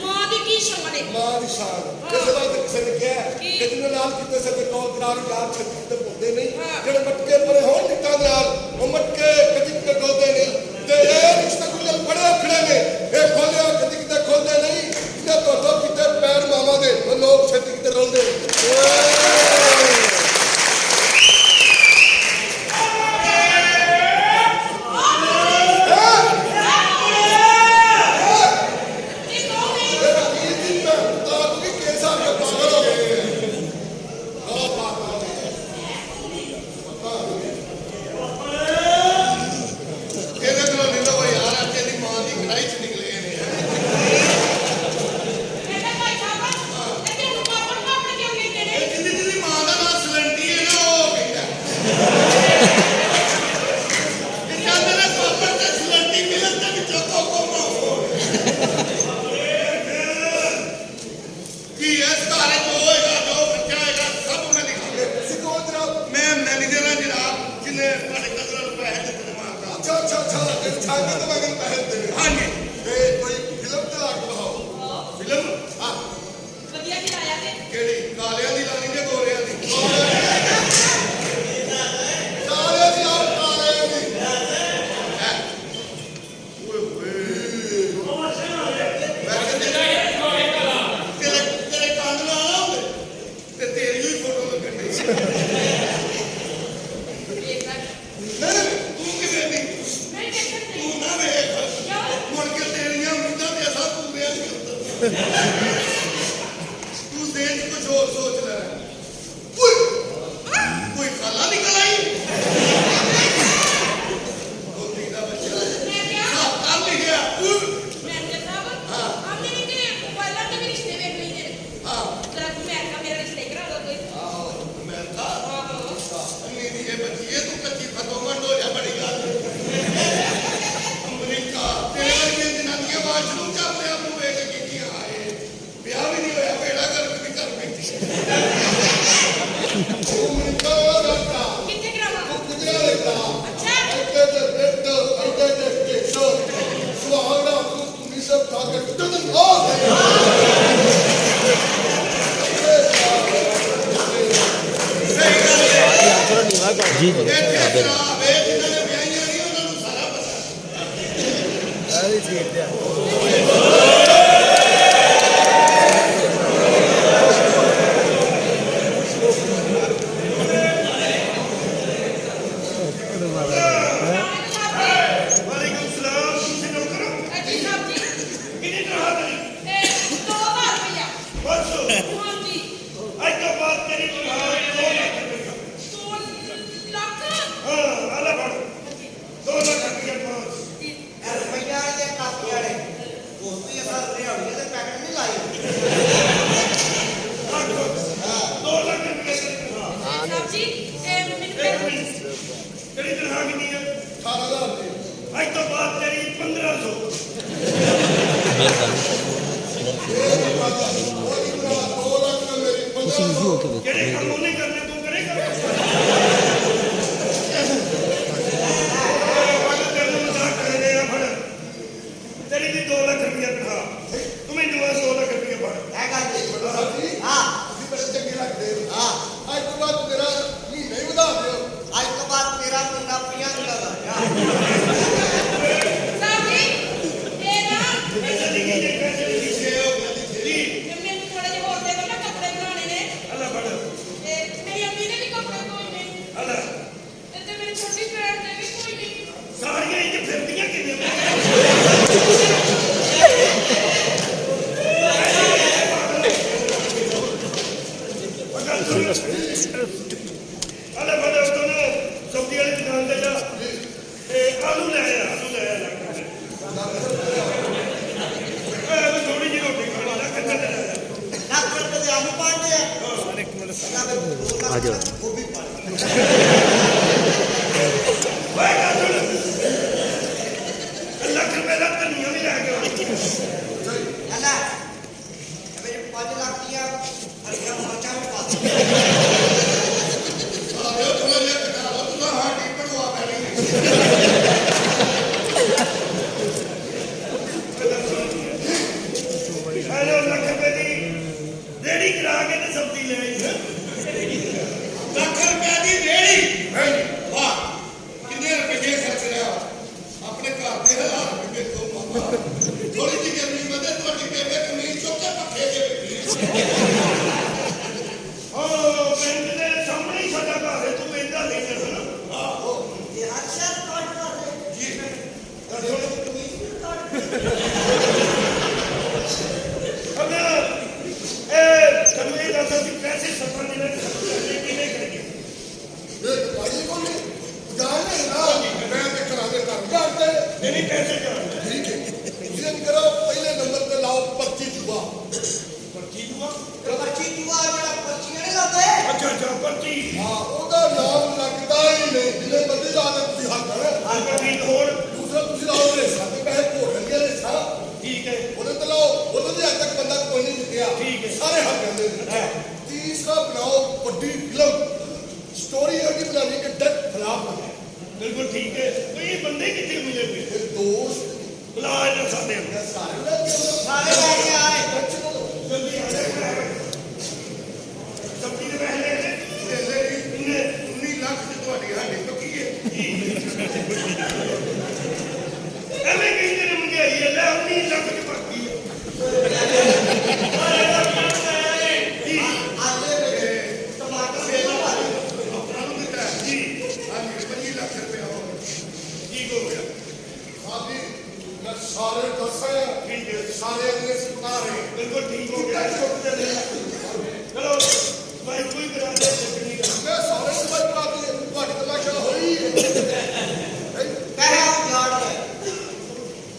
ਮਾਂ ਦੀ ਕੀ ਸ਼ਾਨ ਹੈ ਮਾਂ ਦੀ ਸ਼ਾਨ। ਕਿਸੇ ਵਾਰ ਤੇ ਕਿਸੇ ਨੇ ਕਿਹਾ ਕਿ ਜਿਹਨਾਂ ਨਾਲ ਕਿਤੇ ਸਾਡੇ ਕੋਲ ਕਰਾਰ ਯਾਰ ਛੱਤੀ ਤੇ ਭੁੱਲਦੇ ਨਹੀਂ। ਜਿਹੜੇ ਮਟਕੇ ਪਰੇ ਹੋਣ ਨਿੱਕਾਂ ਦੇ ਨਾਲ ਉਹ ਮਟਕੇ ਕਦੀ ਕਿਤੇ ਡੋਲਦੇ ਨਹੀਂ। ਤੇ ਇਹ ਰਿਸ਼ਤੇ ਕੁੱਲੇ ਬੜੇ ਖੜੇ ਨੇ। ਇਹ ਖੋਲਿਆ ਕਦੀ ਕਿਤੇ ਖੋਲਦੇ ਨਹੀਂ। ਤੇ ਤੋਂ ਕਿਤੇ ਪੈਰ ਮਾਵਾਂ ਦੇ ਉਹ ਲੋਕ ਛੱਤੀ ਕਿਤੇ ਰੋਲਦੇ। ਇਹ ਕੌਣ ਹੈ ਇਹ ਵਕੀਲ ਦੀ ਭੈਣ ਤਾਂ ਕੋਈ ਕੇਸ ਆ ਕੇ ਪਾਗਲ ਹੋ ਗਏ। ਲੋ ਪਾਗਲ ਇਹਦੇ ਕੋਲ ਨਹੀਂ ਲੋ ਯਾਰ ਅੱਜ ਦੀ ਮਾਂ ਦੀ ਕੜਾਈ ਚ ਨਿਕਲੇ ਨੇ। ਇਹਦਾ ਭਾਈ ਸਾਹਿਬ ਇਹ ਤੈਨੂੰ ਪਾਪੜ ਪਾਪੜ ਕਿਉਂ ਕਹਿੰਦੇ ਨੇ ਇਹ ਜਿੰਦੀ ਜਿੰਦੀ ਮਾਂ ਦਾ ਨਾਂ ਸਲੰਟੀ ਹੈ ਨਾ ਉਹ ਕਹਿੰਦਾ। ਇਹ ਕਹਿੰਦੇ ਨੇ ਪਾਪੜ ਤੇ ਸਲੰਟੀ ਮਿਲਣ ਦੇ ਵਿੱਚੋਂ ਕੋਕੋ ਮਾਹੌਲ ਕੀ ਇਸ ਘਰ ਚ ਹੋਏਗਾ ਜੋ ਬੱਚਾ ਹੋਏਗਾ ਸਭ ਮੈਂ ਲਿਖਾਂਗੇ। ਸਿੱਖੋ ਜਨਾਬ ਮੈਂ ਮੈਨੇਜਰ ਹਾਂ ਜਨਾਬ ਜਿਹਨੇ ਤੁਹਾਡੇ ਕਸਰਾਂ ਨੂੰ ਪੈਸੇ ਦਿੱਤੇ ਮਾਰਦਾ। ਅੱਛਾ ਇਹ ਛਾਗੇ ਤੋਂ ਮਗਰ ਪੈਸੇ ਦੇਣੇ। ਹਾਂਜੀ ਤੇ ਕੋਈ ਫਿਲਮ ਤੇ ਲਾ ਕੇ ਦਿਖਾਓ। ਫਿਲਮ ਹਾਂ ਵਧੀਆ ਜੀ ਆਇਆ ਤੇ ਕਿਹੜੀ ਕਾਲਿਆਂ ਦੀ ਲਾਣੀ ਤੇ ਗੋਰਿਆਂ ਦੀ? ਕਾਲਿਆਂ ਦੀ ਆਪ ਕਾਲਿਆਂ ਦੀ ਹੈਂ? ਓਏ ਹੋਏ ਮੈਂ ਤੇਰੇ ਕੰਨ ਨਾਲ ਨਾ ਹੁੰਦੇ ਤੇ ਤੇਰੀ ਹੀ ਫੋਟੋ ਲੱਗਣੀ ਸੀ। ਵੇਖ ਲੈ ਨਹੀਂ ਤੂੰ ਕਿਵੇਂ ਦੀ ਮੈਂ ਦੇਖਣ ਨਹੀਂ ਤੂੰ ਨਾ ਵੇਖ ਕਿਉਂ ਮੁੜ ਕੇ ਤੇਰੀਆਂ ਉਮੀਦਾਂ ਤੇ ਅਸਾਂ ਪੂਰੀਆਂ ਨਹੀਂ ਹੁੰਦਾ। ਤੂੰ ਦੇਖ ਕੁਝ ਹੋਰ ਸੋਚ ਲੈ। ਕੋਈ ਖਾਲਾ ਨਿਕਲ ਆਈ ਗੋਦੀ ਦਾ ਬੱਚਾ ਮੈਂ ਕਿਹਾ ਸਾਹ ਕਰ ਲਿਆ। ਮੈਨੇਜਰ ਸਾਹਿਬ ਆਪ ਮੇਰੇ ਕਿ ਮੋਬਾਈਲਾਂ ਤੇ ਵੀ ਰਿਸ਼ਤੇ ਵੇਖ ਲਈਦੇ ਨੇ ਹਾਂ ਜਰਾ ਤੂੰ ਮੈਂ ਕਾ ਮੇਰਾ ਰਿਸ਼ਤੇ ਕਰਾ ਦੋ ਕੋਈ ਆਹੋ ਮੈਂ ਤਾਂ ਆਹੋ ਮੇਰੀ ਇਹ ਬੱਚੀ ਹੈ ਤੂੰ ਕੱਚੀ ਫਤੋਮੰਡ ਹੋ ਜਾ ਬੜੀ ਗੱਲ। ਅਮਰੀਕਾ ਤੇਰੇ ਵਰਗੀਆਂ ਜਨਾਨੀਆਂ ਵਾਸ਼ਰੂਮ ਚ ਆਪਣੇ ਆਪ ਨੂੰ ਵੇਖ ਕੇ ਕੀਤੀਆਂ ਆਏ ਵਿਆਹ ਵੀ ਨਹੀਂ ਹੋਇਆ ਬੇੜਾ ਕਰ ਵੀ ਕਰ ਬੈਠੀ। ਉਹ ਅਮਰੀਕਾ ਦਾ ਕਿੱਥੇ ਕਰਾਵਾਂ ਗੁਜਰਾਤ ਦਾ ਅੱਛਾ ਇੱਥੇ ਤੇ ਬੈਠ ਇੱਥੇ ਤੇ ਟੇਕੋ ਸੁਹਾਗਰਾ ਤੂੰ ਨਹੀਂ ਸਭ ਖਾ ਕੇ ਟੁੱਟਣ ਹੋ ਗਏ। ਜੀ ਜੀ ਵੇ ਜਿਨ੍ਹਾਂ ਨੇ ਵਿਆਹੀਆਂ ਨਹੀਂ ਉਹਨਾਂ ਨੂੰ ਸਾਰਾ ਪਤਾ। ਐਵੇਂ ਛੇੜਦੇ ਆ ਵਾਲੇਕੁਮ ਸਲਾਮ ਤੁਸੀਂ ਨੌਕਰ ਹੋ? ਅਜੀ ਸਾਹਿਬ ਜੀ ਕਿੰਨੀ ਤਨਖਾਹ ਤੇਰੀ? ਇਹ 2000 ਰੁਪਇਆ ਬਸ ਹਾਂਜੀ ਅੱਜ ਤੋਂ ਬਾਅਦ बाद तेरी 1500 केड़े काम नहीं करने तू करेगा तेरे मजाक कर रहे हैं फड़ तेरी भी 2 लाख रुपया कटा तुम्हें 2 लाख रुपया फड़ ਹੈਗਾ ਜੀ ਸਾਡੀ ਹਾਂ ਤੁਸੀਂ ਬੜੇ ਚੰਗੇ ਲੱਗਦੇ ਹੋ ਹਾਂ ਅੱਜ ਤੋਂ ਬਾਅਦ ਮੇਰਾ ਮਹੀਨਾ ਹੀ ਵਧਾ ਦਿਓ ਅੱਜ ਤੋਂ ਬਾਅਦ ਮੇਰਾ ਮਹੀਨਾ 50 ਦਾ ਸਾਡੀ ਇਹ ਨਾ पैसे नहीं कीजिए पैसे नहीं कीजिए जी ਮੈਨੂੰ ਥੋੜੇ ਜਿਹੇ ਹੋਰ ਦੇ ਦੋ ਨਾ ਕੱਪੜੇ ਬਣਾਉਣੇ ਨੇ अल्लाह फड़ ਤੇ ਮੇਰੀ ਅੰਮੀ ਨੇ ਵੀ ਕੱਪੜੇ ਧੋਏ ਨੇ अल्लाह ਤੇ ਮੇਰੀ ਛੋਟੀ ਭੈਣ ਨੇ ਵੀ ਕੋਈ ਨਹੀਂ साड़ियां इंज फिरदियां किवें अल्लाह फड़ दोनों सब्जी वाली दुकान ते जा आलू ले आया थोड़ी जी रोटी खानी ना कच्चा ले आया ਡਾਕਟਰ ਕਦੇ ਆਲੂ ਪਾਉਂਦੇ ਆ ਆ ਜਾਓ ਉਹ ਵੀ ਪਾ ਲੱਖ ਰੁਪਏ ਦਾ ਧਨੀਆ ਵੀ ਲੈ ਕੇ ਆਉਣਾ ਹਲਾ ਮੇਰੇ 5 ਲੱਖ ਦੀਆਂ ਹਰੀਆਂ ਮਰਚਾਂ ਵੀ ਪਾ ਦੇ ਆਇਓ ਥੋੜਾ ਜਿਹਾ ਕਟਾ ਲਓ ਤੁਸੀਂ ਹਾਡੀ ਬਣਵਾ ਪੈਣੀ हेलो ਲੱਖ ਰੁਪਏ ਦੀ ਰੇੜੀ ਕਰਾ ਕੇ ਤੇ ਸਬਜ਼ੀ ਲੈ ਆਈ ਲੱਖ ਰੁਪਏ ਦੀ ਰੇੜੀ ਵਾਹ ਕਿੰਨੇ ਰੁਪਏ ਖਰਚ ਰਿਹਾ ਆਪਣੇ ਘਰ ਦੇ ਹਾਲਾਤ ਕਿਵੇਂ ਤੋਂ ਮਾਮਾ ਥੋੜੀ ਜਿਹੀ ਗਰਮੀ ਵਧੇ ਤੁਹਾਡੀ ਬੇਬੇ ਕਮੀਜ਼ ਚੁੱਕ ਕੇ ਪੱਖੇ ਦੇ ਵਿੱਚ ਓ ਪਿੰਡ ਦੇ ਸਾਹਮਣੇ ਹੀ ਸਾਡਾ ਘਰ ਹੈ ਤੂੰ ਇਹਦਾ ਨਹੀਂ ਕਰਨਾ ਆਹੋ ਤੇ ਅਕਸਰ ਕਾਟ ਕਰਦੇ ਜੀ ਅਗਰ ਇਹ ਤੁਹਾਨੂੰ ਇਹ ਦੱਸੋ ਕਿ ਪੈਸੇ ਸਫਰ ਦੇ ਵਿੱਚ ਕਿਵੇਂ ਕਰੀਏ ਦੇਖ ਭਾਈ ਕੋਲ ਜਾਣ ਨਹੀਂ ਨਾ ਮੈਂ ਤੇ ਕਰਾਂਗੇ ਘਰ ਜਾਂਦੇ ਨਹੀਂ ਪੈਸੇ ਜਾਣ ਠੀਕ ਹੈ ਤੁਸੀਂ ਕਰੋ ਪਹਿਲੇ ਨੰਬਰ ਤੇ ਲਾਓ ਪਰਚੀ ਚੁਬਾ ਪਰਚੀ ਦੂਆ ਪਰਚੀ ਜੂਆ ਜਿਹੜਾ ਪਰਚੀਆਂ ਨਹੀਂ ਲਾਉਂਦੇ ਅੱਛਾ ਪਰਚੀ ਹਾਂ ਉਹਦਾ ਨਾਮ ਲੱਗਦਾ ਹੀ ਨਹੀਂ ਜਿੰਨੇ ਬੰਦੇ ਲਾ ਦੇ ਤੁਸੀਂ ਹੱਥ ਆਹ ਠੀਕ ਹੋਰ ਦੂਸਰਾ ਤੁਸੀਂ ਲਾਓ ਰੇਸਾ ਤੇ ਪੈਸੇ ਭੋਗਣ ਦੇ ਰੇਸਾ ਠੀਕ ਹੈ ਉਹਦੇ ਤੇ ਲਾਓ ਉਹਦੇ ਦੇ ਅੱਜ ਤੱਕ ਬੰਦਾ ਕੋਈ ਨਹੀਂ ਜਿੱਤਿਆ ਠੀਕ ਹੈ। ਸਾਰੇ ਹੱਥ ਕਹਿੰਦੇ ਨੇ ਤੀਸਰਾ ਬਣਾਓ ਵੱਡੀ ਫਿਲਮ ਸਟੋਰੀ ਇਹਦੀ ਬਣਾਉਣੀ ਕਿ ਡੈਥ ਖਿਲਾਫ ਬਣੇ ਬਿਲਕੁਲ ਠੀਕ ਹੈ ਕੋਈ ਇਹ ਬੰਦੇ ਕਿੱਥੇ ਮਿਲਣਗੇ ਫਿਰ ਦੋਸਤ ਬੁਲਾ ਇਹਨਾਂ ਸਾਡੇ ਜਾਂ ਸਾਰੇ ਲੈ ਕੇ ਆਓ ਸਾਰੇ ਲੈ ਕੇ ਆਏ ਜਲਦੀ ਆ ਜਾ ਸਬਜ਼ੀ ਦੇ ਪੈਸੇ ਲੈ ਲੈ ਇਹਨੇ 19 ਲੱਖ ਦੀ ਤੁਹਾਡੀ ਹਾਲੀ ਪੱਕੀ ਹੈ ਐਵੇਂ ਕਹਿੰਦੇ ਨੇ ਮਹਿੰਗਾਈ ਹੈ ਲੈ 19 ਲੱਖ ਦੀ ਬਾਕੀ ਹੈ ਆਲੇ ਵੇ ਟਮਾਟਰ ਦੇ ਲਓ ਆਪਣਾ ਨੂੰ ਦਿੱਤਾ ਹੈ। ਜੀ ਹਾਂਜੀ 25 ਲੱਖ ਰੁਪਏ ਹੋ ਗਏ ਠੀਕ ਹੋ ਗਿਆ ਸਾਡੀ ਮੈਂ ਸਾਰੇ ਦੱਸਿਆ ਠੀਕ ਹੈ ਸਾਰੇ ਅਗਲੇ ਸਪਤਾਹ ਰਹੇ ਬਿਲਕੁਲ ਠੀਕ ਹੋ ਗਿਆ ਚਲੋ ਭਾਈ ਕੋਈ ਕਰਾ ਦੇ ਚੱਕਣੀ ਦਾ ਮੈਂ ਸਾਰੇ ਸਮਾਜ ਕਰਾਤੀ ਤੁਹਾਡੀ ਤਮਾਸ਼ਾ ਹੋਈ ਹੈ ਕਹਿਆ ਜਾੜ ਲੈ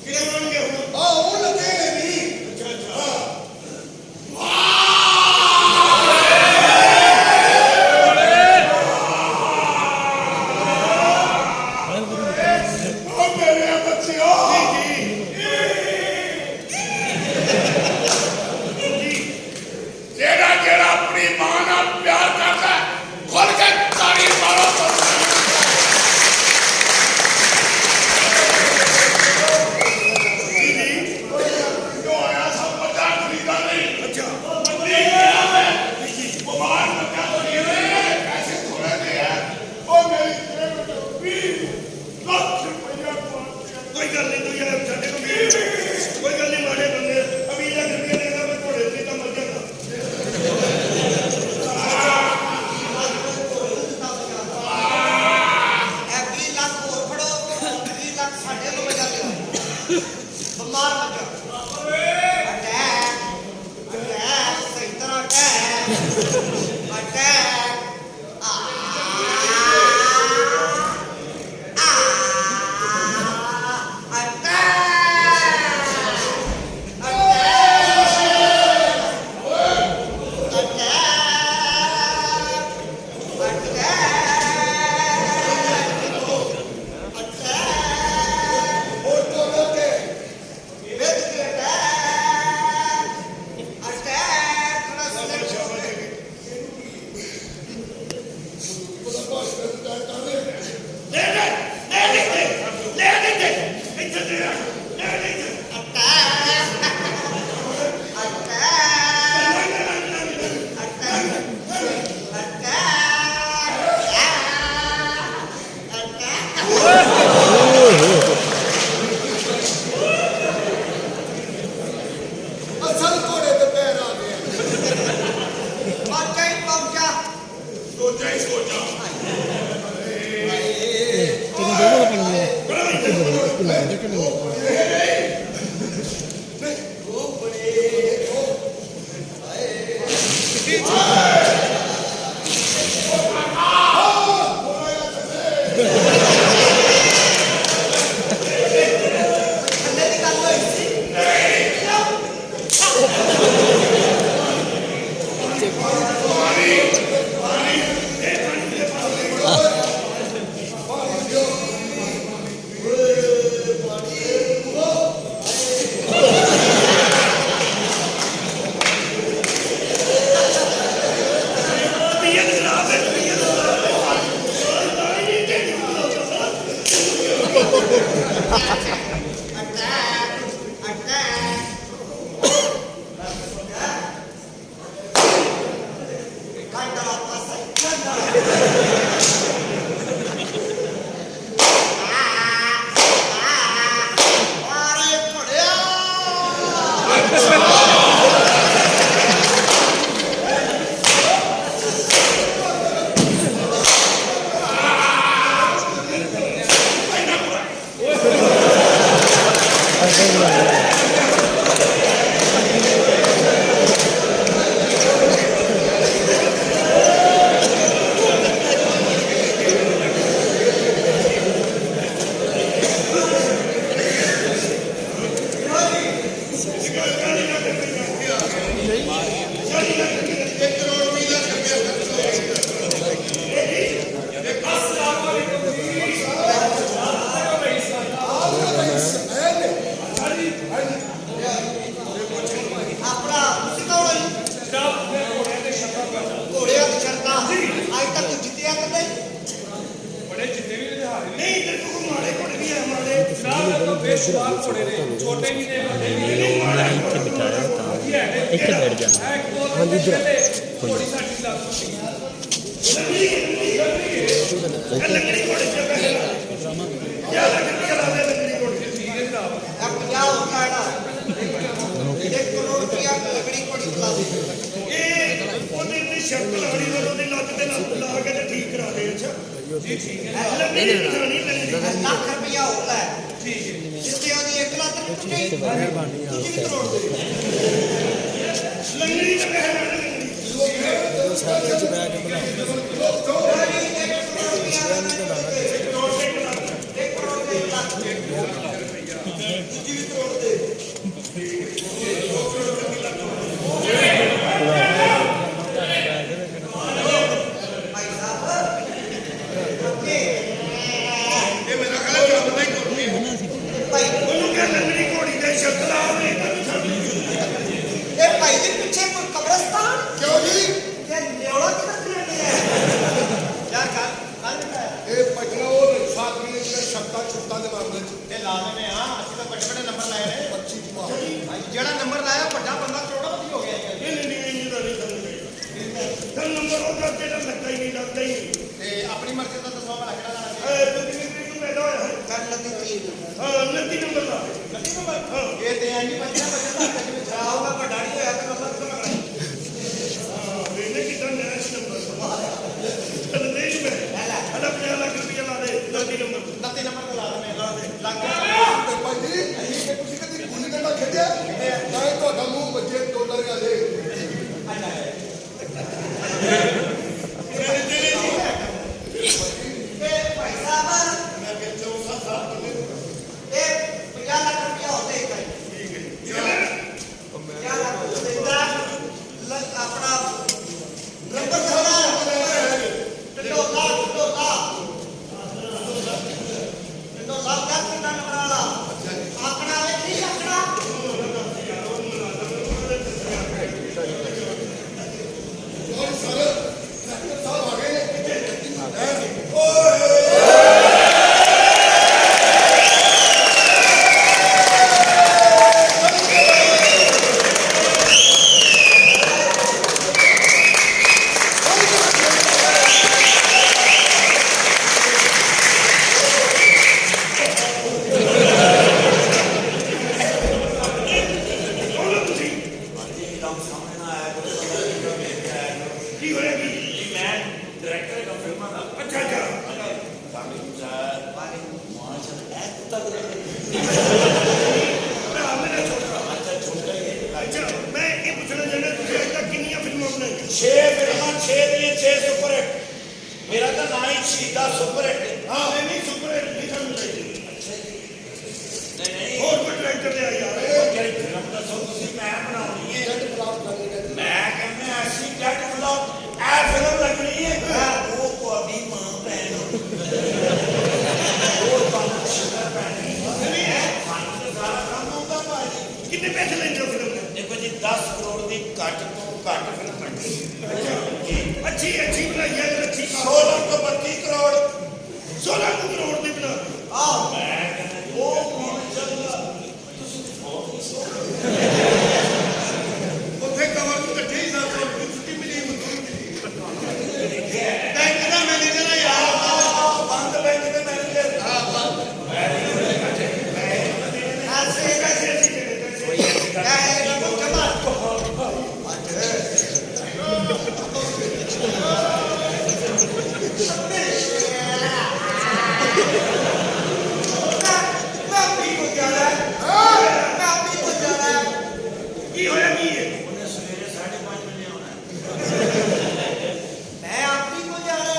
ਕਿਹੜੇ ਬਣਨਗੇ ਹੁਣ ਆ ਉਹ ਲੱਗੇ ਨੇ ਨਹੀਂ ਅੱਛਾ ਅੱਛਾ ਉਹ ਮੇਰੇ ਬੱਚਿਓ ਜਿਹੜਾ ਜਿਹੜਾ ਆਪਣੀ ਮਾਂ ਨਾਲ ਪਿਆਰ ਕਰਦਾ ਹੈ, ਖੁੱਲ ਕੇ ਤਾੜੀ ਮਾਰੋ ਜੋ ਆਇਆ ਸਭ ਪਤਾ ਖਰੀਦਾ ਨਹੀਂ ਅੱਛਾ ਬੰਦੀ ਗਿਆ ਮੈਂ ਬਿਮਾਰ ਲੱਗਾ ਤੋਂ ਪੈਸੇ ਥੋੜੇ ਦੇ ਆ ਉਹ ਮੇਰੀ ਜੇਬ ਤੋਂ 20 ਲੱਖ ਰੁਪਇਆ ਕੋਈ ਗੱਲ ਨਹੀਂ ਤੂੰ ਯਾਰ ਸਾਡੇ ਕੋਲ ਕੋਈ ਗੱਲ ਨਹੀਂ ਮਾੜੇ ਬੰਦੇ ਅਭੀ ਲੱਖ ਰੁਪਏ ਦੇਗਾ ਮੈਂ ਘੋੜੇ ਤੇ ਤਾਂ ਮਰ ਜਾਣਾ ਇਹ 20 ਲੱਖ ਹੋਰ ਫੜੋ 20 ਲੱਖ ਸਾਡੇ ਤੋਂ ਬਚਾ ਲਿਆ ਬਿਮਾਰ ਬੱਚਾ ਅਟੈਕ ਸਹੀ ਤਰ੍ਹਾਂ ਅਟੈਕ ਥੱਲੇ ਦੀ ਗੱਲ ਹੋਈ ਸੀ ਆਪਣਾ ਤੁਸੀਂ ਕੌਣ ਹੋ ਜੀ ਘੋੜਿਆਂ ਦੀ ਸ਼ਰਤਾਂ ਅੱਜ ਤੱਕ ਤੂੰ ਜਿੱਤਿਆ ਕਦੇ ਬੜੇ ਜਿੱਤੇ ਵੀ ਨੇ ਹਾਰੇ ਨਹੀਂ ਤੇ ਤੂੰ ਮਾੜੇ ਕੋਲ ਵੀ ਆ ਮਾੜੇ ਸਾਹਿਬ ਤੋਂ ਬੇਸ਼ੁਮਾਰ ਘੋੜੇ ਨੇ ਛੋਟੇ ਵੀ ਨੇ ਵੱਡੇ ਵੀ ਨੇ ਇੱਥੇ ਬਿਠਾਇਆ ਤਾਂ ਇੱਥੇ ਬੈਠ ਜਾਣਾ ਹਾਂਜੀ ਇਧਰ ਥੋੜੀ ਸਾਡੀ ਲੱਗ ਲੰਗੜੀ ਕੋਲ ਚੱਲੇ ਯਾ ਲੰਗੜੀ ਚਲਾ ਦੇ ਲੰਗੜੀ ਕੋਲ ਇਹ 50 ਹੋਣਾ ਨਾ 1 ਕਰੋੜ ਰੁਪਇਆ ਲਕੜੀ ਕੋੜੀ ਬੁਲਾ ਦੇ ਇਹ ਉਹਦੀ ਤੇ ਸ਼ਰਤ ਲਾੜੀ ਵੱਲੋਂ ਦੀ ਲੱਤ ਤੇ ਲੱਤ ਲਾ ਕੇ ਤੇ ਠੀਕ ਕਰਾ ਦੇ ਅੱਛਾ ਜੀ ਠੀਕ ਹੈ ਲੰਗੜੀ ਨਹੀਂ ਲੰਗੜੀ ਲੱਖ ਰੁਪਇਆ ਹੋ ਲੈ ਠੀਕ ਹੈ ਜਿੱਤੇ ਉਹਦੀ 1 ਲੱਖ ਰੁਪਏ ਮਿਹਰਬਾਨੀ ਤੁਸੀਂ ਵੀ ਕਰੋੜ ਦੇ ਲੰਗੜੀ ਤੇ ਕਹਿ ਉਹਨੂੰ ਕਹਿ ਲੰਗੜੀ ਘੋੜੀ ਦੇ ਸ਼ਰਤ ਲਾ ਉਹਨੇ ਇਹ ਭਾਈ ਦੇ ਪਿੱਛੇ ਕੋਈ ਕਬਰਸਤਾਨ ਕਿਉਂ ਜੀ ਤੇ ਨਿਉੜਾ ਕਿੱਧਰ ਚੱਲਿਆ ਯਾਰ ਕੱਲ ਇਹ ਭਜਣਾ ਉਹ ਸਾਥੀ ਨੇ ਸ਼ਬਦਾਂ ਛੁੱਟਾਂ ਦੇ ਮਾਮਲੇ ਚ ਇਹ ਲਾਜ਼ਮੀ ਆ ਅਸੀਂ ਤਾਂ ਵੱਡੇ ਵੱਡੇ ਨੰਬਰ ਲਾਏ ਨੇ 25 ਜਮਾ ਜਿਹੜਾ ਨੰਬਰ ਲਾਇਆ ਵੱਡਾ ਬੰਦਾ ਕਰੋੜਪਤੀ ਹੋ ਗਿਆ ਨਹੀਂ ਦਾ ਨਹੀਂ ਤਾਂ ਨੰਬਰ ਉਹਦਾ ਤੇਰਾ ਲੱਗਦਾ ਹੀ ਨਹੀਂ ਲੱਗਦਾ ਹੀ ਨਹੀਂ ਤੇ ਆਪਣੀ ਮਰਜ਼ੀ ਦਾ ਦੱਸੋ ਮੈਂ ਕਿਹੜਾ ਲਾਣਾ ਤੂੰ ਪੈਦਾ ਹੋਇਆ ਹੈ ਕਰ ਲੱਗੀ ਚੀਜ਼ ਹਾਂ 29 ਨੰਬਰ ਦਾ ਲੱਗੀ ਨੰਬਰ ਇਹ ਤੇ ਐਂ ਨਹੀਂ ਬੱਚਾ ਬੱਚਾ ਤਾਂ ਕਿਵੇਂ ਚਾਹੂਗਾ ਵੱਡਾ ਨਹੀਂ ਹੋਇਆ ਤੇ ਮਤਲਬ ਕਿਉਂ ਲੱਗਣਾ ਵੇਨੇ ਕਿਦਾਂ ਨੈਸ਼ ਨੰਬਰ ਚੱਲ ਦੇ ਜੀ ਮੈਂ ਹਲਾ 50 ਲੱਖ ਰੁਪਏ ਲਾ ਦੇ 29 ਨੰਬਰ 29 ਨੰਬਰ ਤੇ ਲਾ ਦੇ ਲਾ ਦੇ ਲੱਗ ਤੇ ਭਾਈ ਜੀ ਇਹ ਤੁਸੀਂ ਕਦੀ ਗੁੱਲੀ ਡੰਡਾ ਖੇਡਿਆ ਤਾਂ ਇਹ ਤੁਹਾਡਾ ਮੂੰਹ ਵੱਜੇ ਡਾਲਰ ਵਾਲੇ ਇਹ ਭਾਈ ਸਾਹਿਬ ਮੈਂ ਕਿ 64 ਸਾਲ ਇਹ 50 ਲੱਖ ਰੁਪਇਆ ਹੋਤੇ ਇੱਕ क्या अपना नंबर ਕੀ ਹੋਇਆ ਕੀ ਮੈਂ ਡਾਇਰੈਕਟਰ ਦਾ ਫਿਲਮਾਂ ਦਾ ਅੱਛਾ ਅੱਛਾ ਮੈਂ ਇਹ ਪੁੱਛਣਾ ਚਾਹੁੰਦਾ ਤੁਸੀਂ ਅੱਜ ਤੱਕ ਕਿੰਨੀਆਂ ਫਿਲਮਾਂ ਬਣਾਈਆਂ 6 ਸ਼ਹੀਦਾ ਸੁਪਰ ਹਿੱਟ ਹਾਂ ਨਹੀਂ ਸੁਪਰ ਹਿੱਟ ਨਹੀਂ ਸਾਨੂੰ ਚਾਹੀਦੀ ਨਹੀਂ ਹੋਰ ਕੋਈ ਡਾਇਰੈਕਟਰ ਲਿਆ ਯਾਰ ਉਹ ਜਿਹੜੀ ਫਿਲਮ ਦੱਸੋ ਤੁਸੀਂ ਮੈਂ ਬਣਾਉਣੀ ਹੈ ਜੱਟ ਖਿਲਾਫ ਕਰਨੀ ਹੈ ਮੈਂ ਕਹਿੰਦਾ ਐਸੀ ਜੱਟ ਮਤਲਬ ਇਹ ਫਿਲਮ ਲੱਗਣੀ ਹੈ ਉਹ ਤੁਹਾਡੀ ਮਾਂ ਭੈਣ ਉਹ ਤੁਹਾਨੂੰ ਸ਼ੁਕਰ ਪੈਣੀ ਨਹੀਂ ਹੈ ਸਾਨੂੰ ਤਾਂ ਸਾਰਾ ਕੰਮ ਆਉਂਦਾ ਭਾਜੀ ਕਿੰਨੇ ਪੈਸੇ ਲੈਂਦੇ ਹੋ ਫਿਲਮ ਦੇ ਦੇਖੋ ਜੀ 10 ਕਰੋੜ ਦੀ ਘੱਟ ਤੋਂ ਘੱਟ ਫਿਲਮ ਬਣਨੀ ਅੱਛੀ ਬਣਾਈ ਹੈ ਅੱਛੀ 16 ਤੋਂ 32 ਕਰੋੜ 16 ਕਰੋੜ ਦੀ ਬਣਾ ਆਹ ਮੈਂ ਕਹਿੰਦਾ ਉਹ ਕੌਣ ਚੱਲਦਾ ਉੱਥੇ ਕਵਰ ਨੂੰ ਇਕੱਠੇ ਹੀ ਸਾਥ ਨੂੰ ਛੁੱਟੀ ਮਿਲੀ ਮਜ਼ਦੂਰ ਬੈਂਕ ਦਾ ਮੈਨੇਜਰ ਆ ਯਾਰ ਬੰਦ ਬੈਂਕ ਦੇ ਮੈਨੇਜਰ ਐਸੇ ਪੈਸੇ ਅਸੀਂ ਦੇਣੇ ਪੈਸੇ ਇਹ ਲੋਕ ਜਮਾ ਕੀ ਹੋਇਆ ਕੀ ਹੈ ਉਹਨੇ ਸਵੇਰੇ 5:30 ਵਜੇ ਆਉਣਾ ਮੈਂ ਆਪੀ ਕੋ ਜਾਣਾ ਹੈ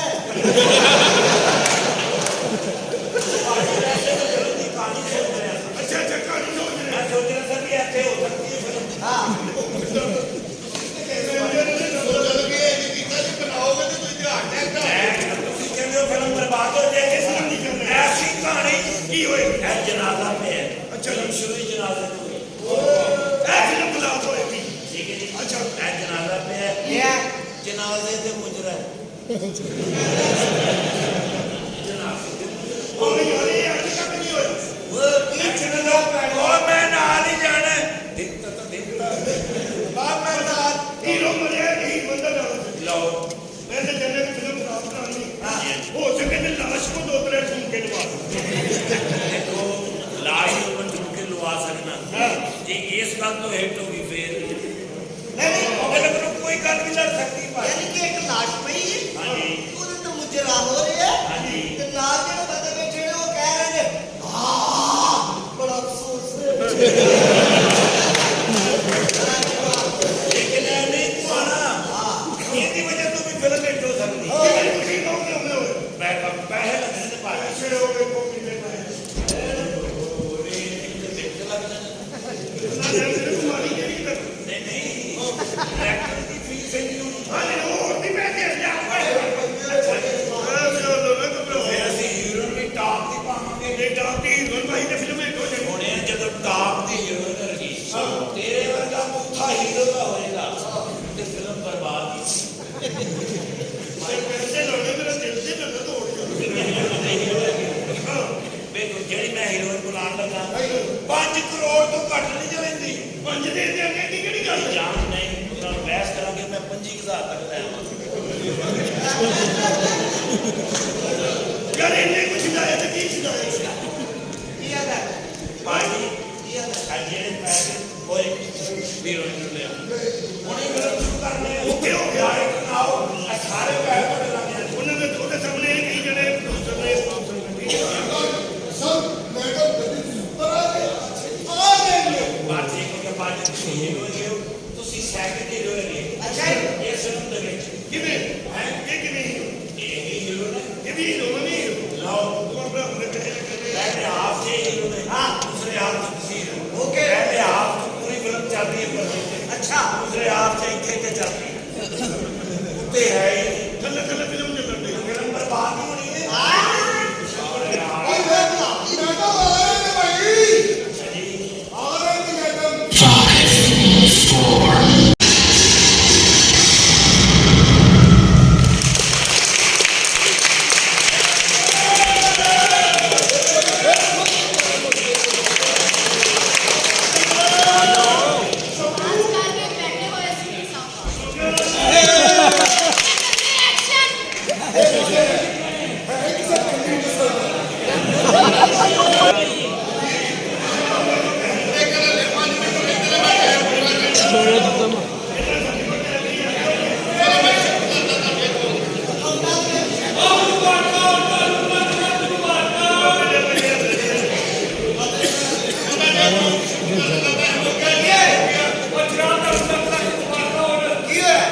ਕਹਾਣੀ ਸੁਣ ਰਿਹਾ ਸੀ ਅੱਛਾ ਕਹਾਣੀ ਸੋਚ ਰਹੇ ਮੈਂ ਸੋਚ ਰਿਹਾ ਸੀ ਕਿ ਇੱਥੇ ਹੋ ਸਕਦੀ ਹੈ ਫਿਲਮ ਹਾਂ ਤੁਸੀਂ ਕਹਿੰਦੇ ਹੋ ਫਿਲਮ ਬਰਬਾਦ ਹੋ ਜਾਏਗੀ ਫਿਲਮ ਨਹੀਂ ਕਰਨੀ ਐਸੀ ਕਹਾਣੀ ਕੀ ਹੋਏ ਇਹ ਜਨਾਜ਼ਾ ਪਿਆ ਅੱਛਾ ਫਿਲਮ ਸ਼ੁਰੂ ਹੀ ਜਨਾਜ਼ੇ ਤੋਂ ਹੋਈ ਇਹ ਫਿਲਮ ਬਲਾਕ ਹੋਏਗੀ ਠੀਕ ਹੈ ਜੀ ਅੱਛਾ ਇਹ ਜਨਾਜ਼ਾ ਪਿਆ ਇਹ ਜਨਾਜ਼ੇ ਤੇ ਮੁਜਰਾ ਹੋਈ ਅੱਜ ਤੱਕ ਨਹੀਂ ਹੋਈ ਉਹ ਕੀ ਚੰਗਾ ਉਹ ਮੈਂ ਨਾਲ ਹੀ ਜਾਣਾ ਦਿੱਤਾ ਤਾਂ ਦਿੱਤਾ ਬਾਪ ਮੈਂ ਨਾਲ ਹੀਰੋ ਮਰਿਆ ਨਹੀਂ ਬੰਦਾ ਨਾਲ ਲਓ ਮੈਂ ਤਾਂ ਜੰਨੇ ਦੀ ਫਿਲਮ ਖਰਾਬ ਕਰਾਣੀ ਹੋ ਸਕੇ ਤੇ ਲਾਸ਼ ਕੋ ਦੋ ਤਰੇ ਠੁਮਕੇ ਲਵਾ ਦੇਖੋ ਲਾਸ਼ ਨੂੰ ਮੈਂ ਠੁਮਕੇ ਲਵਾ ਸਕਦਾ ਜੇ ਇਸ ਗੱਲ ਤੋਂ ਹਿੱਟ ਹੋ ਗਈ ਫੇਰ ਨਹੀਂ ਉਹਦੇ ਨਾਲ ਕੋਈ ਗੱਲ ਨਹੀਂ ਲੜ ਸਕਦੀ ਭਾਈ ਯਾਨੀ ਕਿ ਇੱਕ ਲਾਸ਼ ਪਈ ਹੈ ਹਾਂਜੀ ਉਹਦੇ ਤੋਂ ਮੁਜਰਾ ਹੋ ਰਿਹਾ ਹਾਂਜੀ ਤੇ ਨਾਲ ਜਿਹੜੇ ਬੰਦੇ ਬੈਠੇ ਨੇ ਉਹ ਕਹਿ ਰਹੇ ਨੇ ਬੜਾ ਅਫਸੋਸ ਹੈ ਲੇਕਿਨ ਇਹ ਨਹੀਂ ਕੁਆਣਾ ਇਹਦੀ ਵਜ੍ਹਾ ਤੋਂ ਵੀ ਫਿਲਮ ਹਿੱਟ ਹੋ ਸਕਦੀ ਕਿਵੇਂ ਤੁਸੀਂ ਕਹੋਗੇ ਉਹਨੇ ਹੋਏ ਪੈਸੇ ਲੱਗਣੇ ਨੇ ਭਾਈ ਪੈਸੇ ਹੋ ਗਏ ਕੋ ਕਿੰਨੇ ਪਾਏ ਨਾ ਜੰਨੇ ਕੁਮਾਰੀ ਜਿਹੜੀ ਕਰ ਨਹੀਂ ਨਹੀਂ ਡਾਇਰੈਕਟਰ ਦੀ ਫੀਸ ਇੰਨੀ ਹੋਣੀ ਹਾਂ ਹੋਰ ਦੀ ਮੈਂ ਦੇ ਜਾ ਫਿਰ ਅਸੀਂ ਹੀਰੋ ਵੀ ਟਾਪ ਦੀ ਪਾਵਾਂਗੇ ਇਹ ਡਾਕਟਰ ਹੀਰੋ ਭਾਈ ਨੇ ਫਿਲਮ ਇੱਕ ਹੋ ਜਾਣੀ ਹੁਣ ਇਹ ਜਦੋਂ ਟਾਪ ਦੀ ਹੀਰੋ ਰਹੀ ਤੇਰੇ ਵਰਗਾ ਪੁੱਠਾ ਹੀਰੋ ਦਾ ਹੋਏਗਾ ਤੇ ਫਿਲਮ ਬਰਬਾਦ ਹੀ ਪੈਸੇ ਲੋਗੇ ਮੇਰਾ ਦਿਲ ਤੇ ਨਾ ਤੋੜ ਜਾ ਵੇਖੋ ਜਿਹੜੀ ਮੈਂ ਹੀਰੋਇਨ ਬੁਲਾਉਣ ਲੱਗਾ 5 ਕਰੋੜ ਤੋਂ ਘੱਟ ਨਹੀਂ ਚਲੇਂਦੀ ਪੰਜ ਦੇ ਦੇ ਅੱਗੇ ਦੀ ਕਿਹੜੀ ਗੱਲ ਜਾਨ ਨਹੀਂ ਉਹਨਾਂ ਨੂੰ ਬਹਿਸ ਕਰਾਂਗੇ ਮੈਂ 25,000 ਤੱਕ ਲੈ ਆਵਾਂ ਯਾਰ ਇਹਨੇ ਕੁਝ ਸਿਖਾਇਆ ਤੇ ਕੀ ਸਿਖਾਇਆ ਕੀ ਆਦਾ ਭਾਜੀ ਕੀ ਆਦਾ ਅੱਜ ਜਿਹੜੇ ਪੈਸੇ ਹੋਏ ਹੀਰੋਇਨ ਨੂੰ ਲੈ ਉਹਨੇ ਫਿਲਮ ਸ਼ੁਰੂ ਕਰਨੀ ਹੈ ਉਹ ਕਿਉਂ ਗਿਆ? ਆਓ ਆਹ ਸਾਰੇ ਪੈਸੇ ਤੁਹਾਡੇ ਲੱਗ ਜਾਣਗੇ ਉਹਨਾਂ ਦੇ ਉਹਦੇ ਸਾਹਮਣੇ ਇਹ ਕਹੀ ਜਣੇ ਪ੍ਰੋਫੈਸਰ ਨੇ ਸਰ ਮੈਡਮ ਗੱਡੀ ਦੀ ਉੱਪਰ ਆ ਗਏ ਬਾਜੀ ਕੋ ਬਾਜੀ ਤੁਸੀਂ ਹੀਰੋ ਹੋ ਤੁਸੀਂ ਸੈਕਿੰਡ ਹੀਰੋ ਹੈਗੇ ਅੱਛਾ ਜੀ। ਇਹ ਫਿਲਮ ਦੇ ਵਿੱਚ ਕਿਵੇਂ ਹੈ ਇਹ ਕਿਵੇਂ ਇਹ ਹੀ ਹੀਰੋ ਨੇ ਇਹ ਵੀ ਹੀਰੋ ਨਹੀਂ ਲਓ ਉਹ ਆਪਣਾ ਆਪਣੇ ਪੈਸੇ ਕਰਦੇ पहले हाफ से हीरो ने दूसरे हाफ से किसी ओके। पहले हाफ से पूरी फिल्म चल रही है पर अच्छा दूसरे हाफ से इतने के चल रही है उत्ते है ही नहीं। ਥੱਲੇ ਥੱਲੇ ਫਿਲਮ ਚੱਲਣ ਦੀ फिल्म बर्बाद नहीं होनी है ਭਾਈ ਮੈਡਮ ਆ ਰਹੇ ਨੇ ਭਾਈ ਆ ਰਹੇ ਨੇ ਮੈਡਮ आज करके बैठे हुए सीधी साहब एक्शन ਕੀ ਹੋਇਆ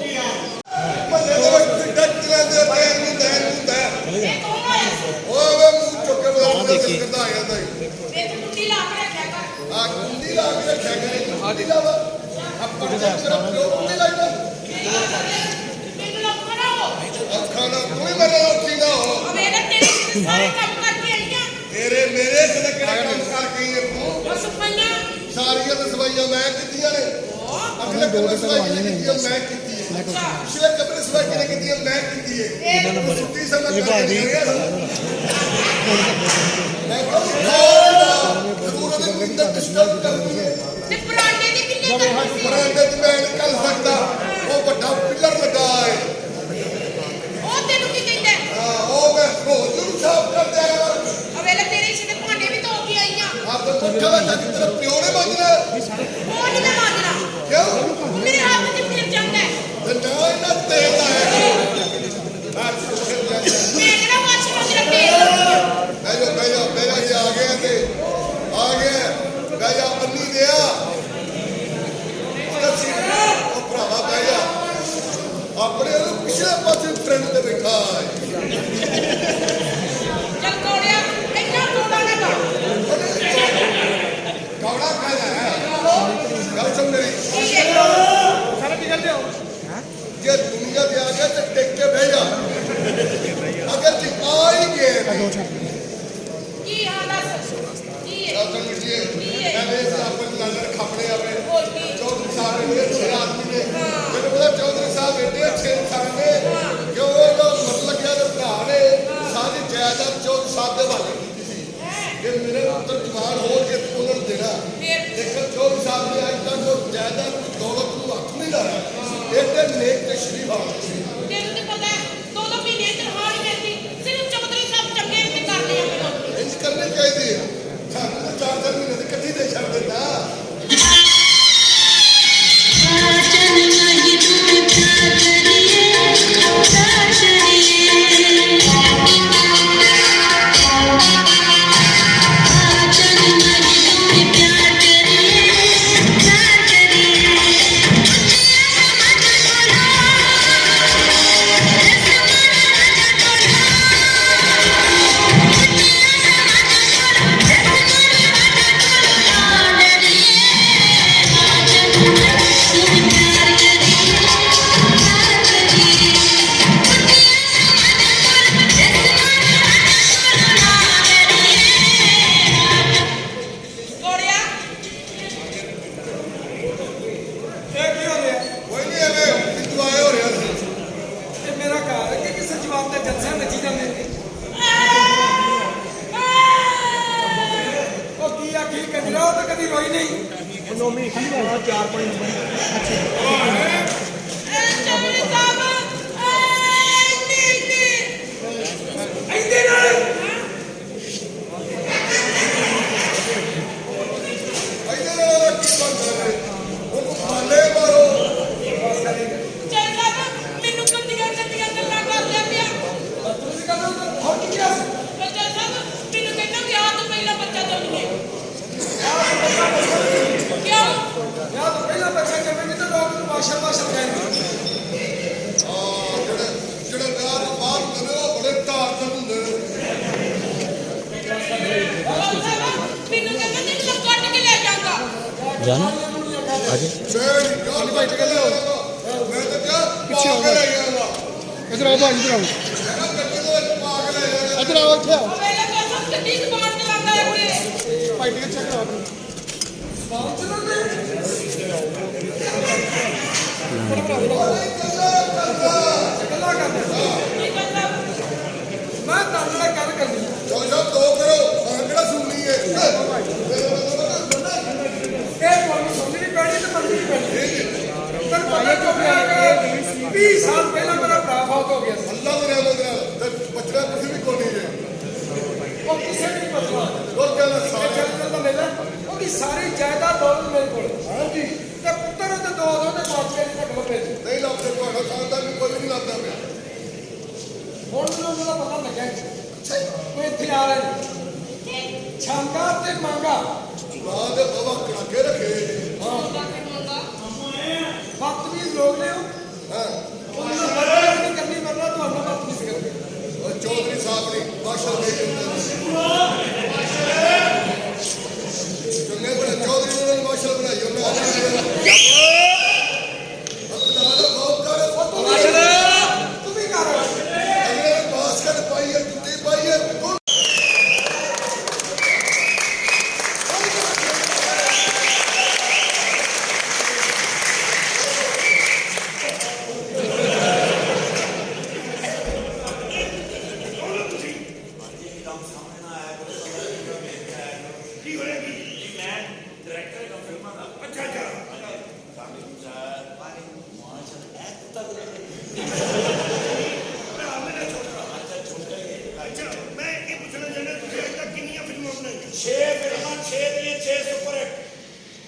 ਮਹੱਲੇ ਦੇ ਵਿੱਚ ਤੁਸੀਂ ਡੱਕ ਲੈਂਦੇ ਹੋ ਤੇ ਇਹਨੂੰ ਦੈਨ ਹੁੰਦਾ ਹੈ। ਇਹ ਕੌਣ ਹੋਇਆ ਉਹ ਵੇ ਮੂੰਹ ਚੁੱਕ ਕੇ ਬਦਲ ਕੇ ਕਰਦਾ ਆ ਜਾਂਦਾ ਹੈ। ਵੇਖ ਕੁੰਡੀ ਲਾ ਕੇ ਰੱਖਿਆ ਕਰ ਆ ਕੁੰਡੀ ਲਾ ਕੇ ਰੱਖਿਆ ਕਰੇ ਕੁੰਡੀ ਲਾਵਾ ਆਪਾਂ ਜਿਹੜਾ ਪਿਓ ਕੁੰਡੀ ਲਾਈਦਾ ਮੈਨੂੰ ਲੱਗ ਨਾ ਹੋ ਅੱਖਾਂ ਨਾਲ ਤੂੰ ਹੀ ਮੇਰੇ ਉੱਠੀ ਨਾ ਹੋ ਮੇਰੇ ਤੇਰੇ ਸਾਰੇ ਕੰਮ ਕਰਕੇ ਆਈਆਂ ਤੇਰੇ ਮੇਰੇ ਕਿਹੜਾ ਕਿਹੜਾ ਕੰਮ ਕਰ ਗਈ ਹੈ ਤੂੰ ਬਸ ਪਈਆਂ ਸਾਰੀਆਂ ਤਾਂ ਸਵਾਈਆਂ ਮੈਂ ਕੀਤੀਆਂ ਨੇ ਅਗਲੇ ਕਮਰੇ ਸਵਾਈਆਂ ਨੇ ਕੀਤੀਆਂ ਮੈਂ ਕੀਤੀ ਹੈ ਪਿਛਲੇ ਕਮਰੇ ਸਵਾਈਆਂ ਨੇ ਕੀਤੀਆਂ ਮੈਂ ਕੀਤੀ ਹੈ ਇਹ ਉਹ ਸੁੱਤੀ ਸਮਝ ਕੇ ਮੈਂ ਜ਼ਰੂਰਤ ਹੈ ਕੋਈ ਤਾਂ ਡਿਸਟਰਬ ਕਰਦੀ ਹੈ ਤੇ ਪੁਰਾਣੇ ਦੇ ਕਿੰਨੇ ਕਰਨੇ ਸੀ ਬਰਾਂਡੇ 'ਚ ਮੈਂ ਨਹੀਂ ਕਰ ਸਕਦਾ ਉਹ ਵੱਡਾ ਪਿੱਲਰ ਲੱਗਾ ਹੈ ਉਹ ਤੈਨੂੰ ਕੀ ਕਹਿੰਦਾ ਹਾਂ ਉਹ ਮੈਂ ਰੋਜ਼ ਨੂੰ ਸਾਫ਼ ਕਰ ਦਿਆ ਅਵੇਲੇ ਤੇਰੇ ਇਸ ਦੇ ਭਾਂਡੇ ਵੀ ਧੋ ਕੇ ਆਈਆਂ ਆਪ ਤਾਂ ਪੁੱਛਾ ਵਾ ਕਿ ਤੇਰਾ ਪਿਓ ਨੇ ਮੰਗਣਾ ਉਹ ਨਹੀਂ ਮੈਂ ਮੰਗਣਾ ਕਿਉਂ ਮੇਰੇ ਹੱਥ 'ਚ ਫਿਰ ਜਾਂਦਾ ਹੈ ਤੇ ਨਾ ਇਹਨਾਂ ਤੇਲ ਦਾ ਹੈ ਮੈਂ ਕਿਹੜਾ ਵਾਸ਼ ਮੰਗਣਾ ਤੇਲ ਬੈਜੋ ਹੀ ਆ ਗਏ ਤੇ ਆ ਗਏ ਬੈਜਾ ਅੰਨੀ ਦਿਆ ਉਹ ਭਰਾਵਾ ਬੈਜਾ ਆਪਣੇ ਨੂੰ ਪਿਛਲੇ ਪਾਸੇ ਫਰੰਟ ਤੇ ਬੈਠਾ ਹੈ ਚੱਲ ਕੋੜਿਆ ਇੰਨਾ ਕੋੜਾ ਨਾ ਕਰ ਕੌੜਾ ਖਾਇਆ ਹੈ ਗੱਲ ਸੁਣ ਮੇਰੀ ਕੀ ਹੈ ਜੇ ਦੁਨੀਆ ਤੇ ਆ ਗਿਆ ਤੇ ਟਿਕ ਕੇ ਬਹਿ ਜਾ ਅਗਰ ਜੇ ਆ ਹੀ ਗਏ ਤੇ ਕੀ ਹਾਲ ਹੈ ਕੀ ਹੈ ਗੱਲ ਸੁਣ ਮੇਰੀ ਐਵੇਂ ਸੇ ਆਪਣੇ ਨਜ਼ਰ ਖਾਪੜੇ ਆਵੇ ਹੋਰ ਕੀ ਚੌਧਰੀ ਸਾਹਿਬ ਨੇ 6 ਆਦਮੀ ਨੇ ਮੈਨੂੰ ਪਤਾ ਚੌਧਰੀ ਸਾਹਿਬ ਏਡੇ 6 ਇਨਸਾਨ ਨੇ ਕਿ ਉਹ ਮਰ ਲੱਗਿਆ ਦੇ ਭਰਾ ਨੇ ਸਾਰੀ ਜਾਇਦਾਦ ਚੌਧਰੀ ਸਾਹਿਬ ਦੇ ਹਵਾਲੇ ਕੀਤੀ ਸੀ ਕਿ ਮੇਰੇ ਪੁੱਤਰ ਜਵਾਨ ਹੋ ਕੇ ਉਹਨਾਂ ਨੂੰ ਦੇਣਾ ਫਿਰ ਲੇਕਿਨ ਚੌਧਰੀ ਸਾਹਿਬ ਨੇ ਅੱਜ ਤੱਕ ਉਹ ਜਾਇਦਾਦ ਦੌਲਤ ਨੂੰ ਹੱਥ ਨਹੀਂ ਲਾਇਆ ਏਡੇ ਨੇਕ ਤੇ ਸ਼ਰੀਫ ਆਦਮੀ ਸੀ ਤੈਨੂੰ ਤੇ ਪਤਾ ਹੈ 2 ਮਹੀਨੇ ਤਨਖਾਹ ਨਹੀਂ ਮਿਲਦੀ ਸਿਰਫ ਚੌਧਰੀ ਸਾਹਿਬ ਚੰਗੇ ਤੇ ਕਰ ਲਿਆ ਮੈਨੂੰ ਇੰਜ ਕਰਨੀ ਚਾਹੀਦੀ ਹੈ ਸਾਨੂੰ ਤਾਂ 4 ਮਹੀਨੇ ਦੀ ਇਕੱਠੀ ਦੇ ਛੱਡ ਦਿੰਦਾ प्यार करिए ਨਹੀਂ ਭਾਈ ਟਿਕਟ ਲਿਓ ਮੈਂ ਤਾਂ ਕਿਹਾ ਪਿੱਛੇ ਹੋ ਲੈ ਜਾਵਾਂਗਾ ਇਧਰ ਆਓ ਭਾਈ ਇਧਰ ਆਓ ਮੈਂ ਗੱਡੀ ਦੇ ਵਿੱਚ ਪਾ ਕੇ ਲੈ ਜਾਵਾਂਗਾ ਇਧਰ ਆਓ ਇੱਥੇ ਆਓ ਵੇਲੇ ਕੋਸ ਕਿੰਨੀ ਜ਼ਬਾਨ ਚਲਾਉਂਦਾ ਅੱਗੇ ਭਾਈ ਟਿਕਟ ਚੈੱਕ ਕਰਾਓ ਆਪਣੀ ਬਾਉਂਸ ਨਾ ਦੇ ਗੱਲਾਂ ਕਰਦੇ ਕੀ ਮਤਲਬ ਮੈਂ ਤੁਹਾਡੇ ਨਾਲ ਗੱਲ ਕਰਨੀ ਹੈ ਜੋ ਜੋ ਦੋ ਕਰੋ ਮੈਂ ਕਿਹੜਾ ਸੁਣਨੀ ਹੈ ਇਹ ਤੁਹਾਨੂੰ ਸੁਣਨੀ ਨਹੀਂ ਪੈਣੀ ਤੇ ਮੰਨਣੀ ਨਹੀਂ ਪੈਣੀ ਤੈਨੂੰ ਪਤਾ ਕਿਉਂ ਪਿਆ ਕਿ 20 ਸਾਲ ਪਹਿਲਾਂ ਮੇਰਾ ਭਰਾ ਫੌਤ ਹੋ ਗਿਆ ਸੀ ਅੱਲਾ ਦੇ ਰਹਿਮਤ ਨਾਲ ਤੇ ਬੱਚੜਾ ਤੁਸੀਂ ਵੀ ਕੋਈ ਨਹੀਂ ਜੇ ਉਹ ਕਿਸੇ ਨੂੰ ਨਹੀਂ ਪਤਾ ਹੋਰ ਕਹਿੰਦਾ ਇਹ ਸਾਰੇ ਚੱਲ ਤਾਂ ਮਿਲਿਆ ਉਹਦੀ ਸਾਰੀ ਜਾਇਦਾਦ ਦੌਲਤ ਮੇਰੇ ਕੋਲ ਹਾਂਜੀ ਤੇ ਪੁੱਤਰ ਉਹਦੇ ਦੋ ਦੋਨੇ ਬਾਪੇ ਦੀ ਘਟੋ ਪਏ ਨਹੀਂ ਲੱਭਦੇ ਤੁਹਾਡਾ ਖਾਨਦਾਨ ਵੀ ਕੋਈ ਨਹੀਂ ਲੱਭਦਾ ਪਿਆ ਹੁਣ ਮੈਨੂੰ ਉਹਦਾ ਪਤਾ ਲੱਗਿਆ ਕੋਈ ਇੱਥੇ ਆ ਰਿਹਾ ਨਹੀਂ ਛਾਂਗਾ ਤੇ ਮੰਗਾ ਮਾਂ ਦੇ ਬਾਬਾ ਕੜਾਕੇ ਰੱਖੇ ਬਦਤਮੀਜ਼ ਲੋਕ ਨੇ ਉਹ ਹਾਂ ਉਹਨਾਂ ਬੜਾ ਨਹੀਂ ਕਰਨੀ ਮਰਨਾ ਤੁਹਾਨੂੰ ਬਦਤਮੀਜ਼ ਕਰਦੇ ਉਹ ਚੌਧਰੀ ਸਾਹਿਬ ਨੇ ਮਾਸ਼ਾਅੱਲਾ ਚੰਗੇ ਬੜੇ ਚੌਧਰੀ ਨੇ ਮਾਸ਼ਾਅੱਲਾ ਬਣਾਈ ਉਹਨਾਂ ਅੱਲਾ ਦਾ ਖੌਫ ਕਰ ਤੂੰ ਵੀ ਕਰ ਅਗਲੇ ਬਾਸਕਟ ਪਾਈ ਹੈ ਜੁੱਤੀ ਪਾਈ ਹੈ ਕੀ ਹੋਏਗੀ ਮੈਂ ਡਾਇਰੈਕਟਰ ਦਾ ਫਿਲਮਾਂ ਦਾ ਅੱਛਾ ਮੈਂ ਇਹ ਪੁੱਛਣਾ ਚਾਹੁੰਦਾ ਤੁਸੀਂ ਅੱਜ ਤੱਕ ਕਿੰਨੀਆਂ ਫਿਲਮਾਂ ਬਣਾਈਆਂ 6 ਫਿਲਮਾਂ 6 ਦੀਆਂ 6 ਸੁਪਰ ਹਿੱਟ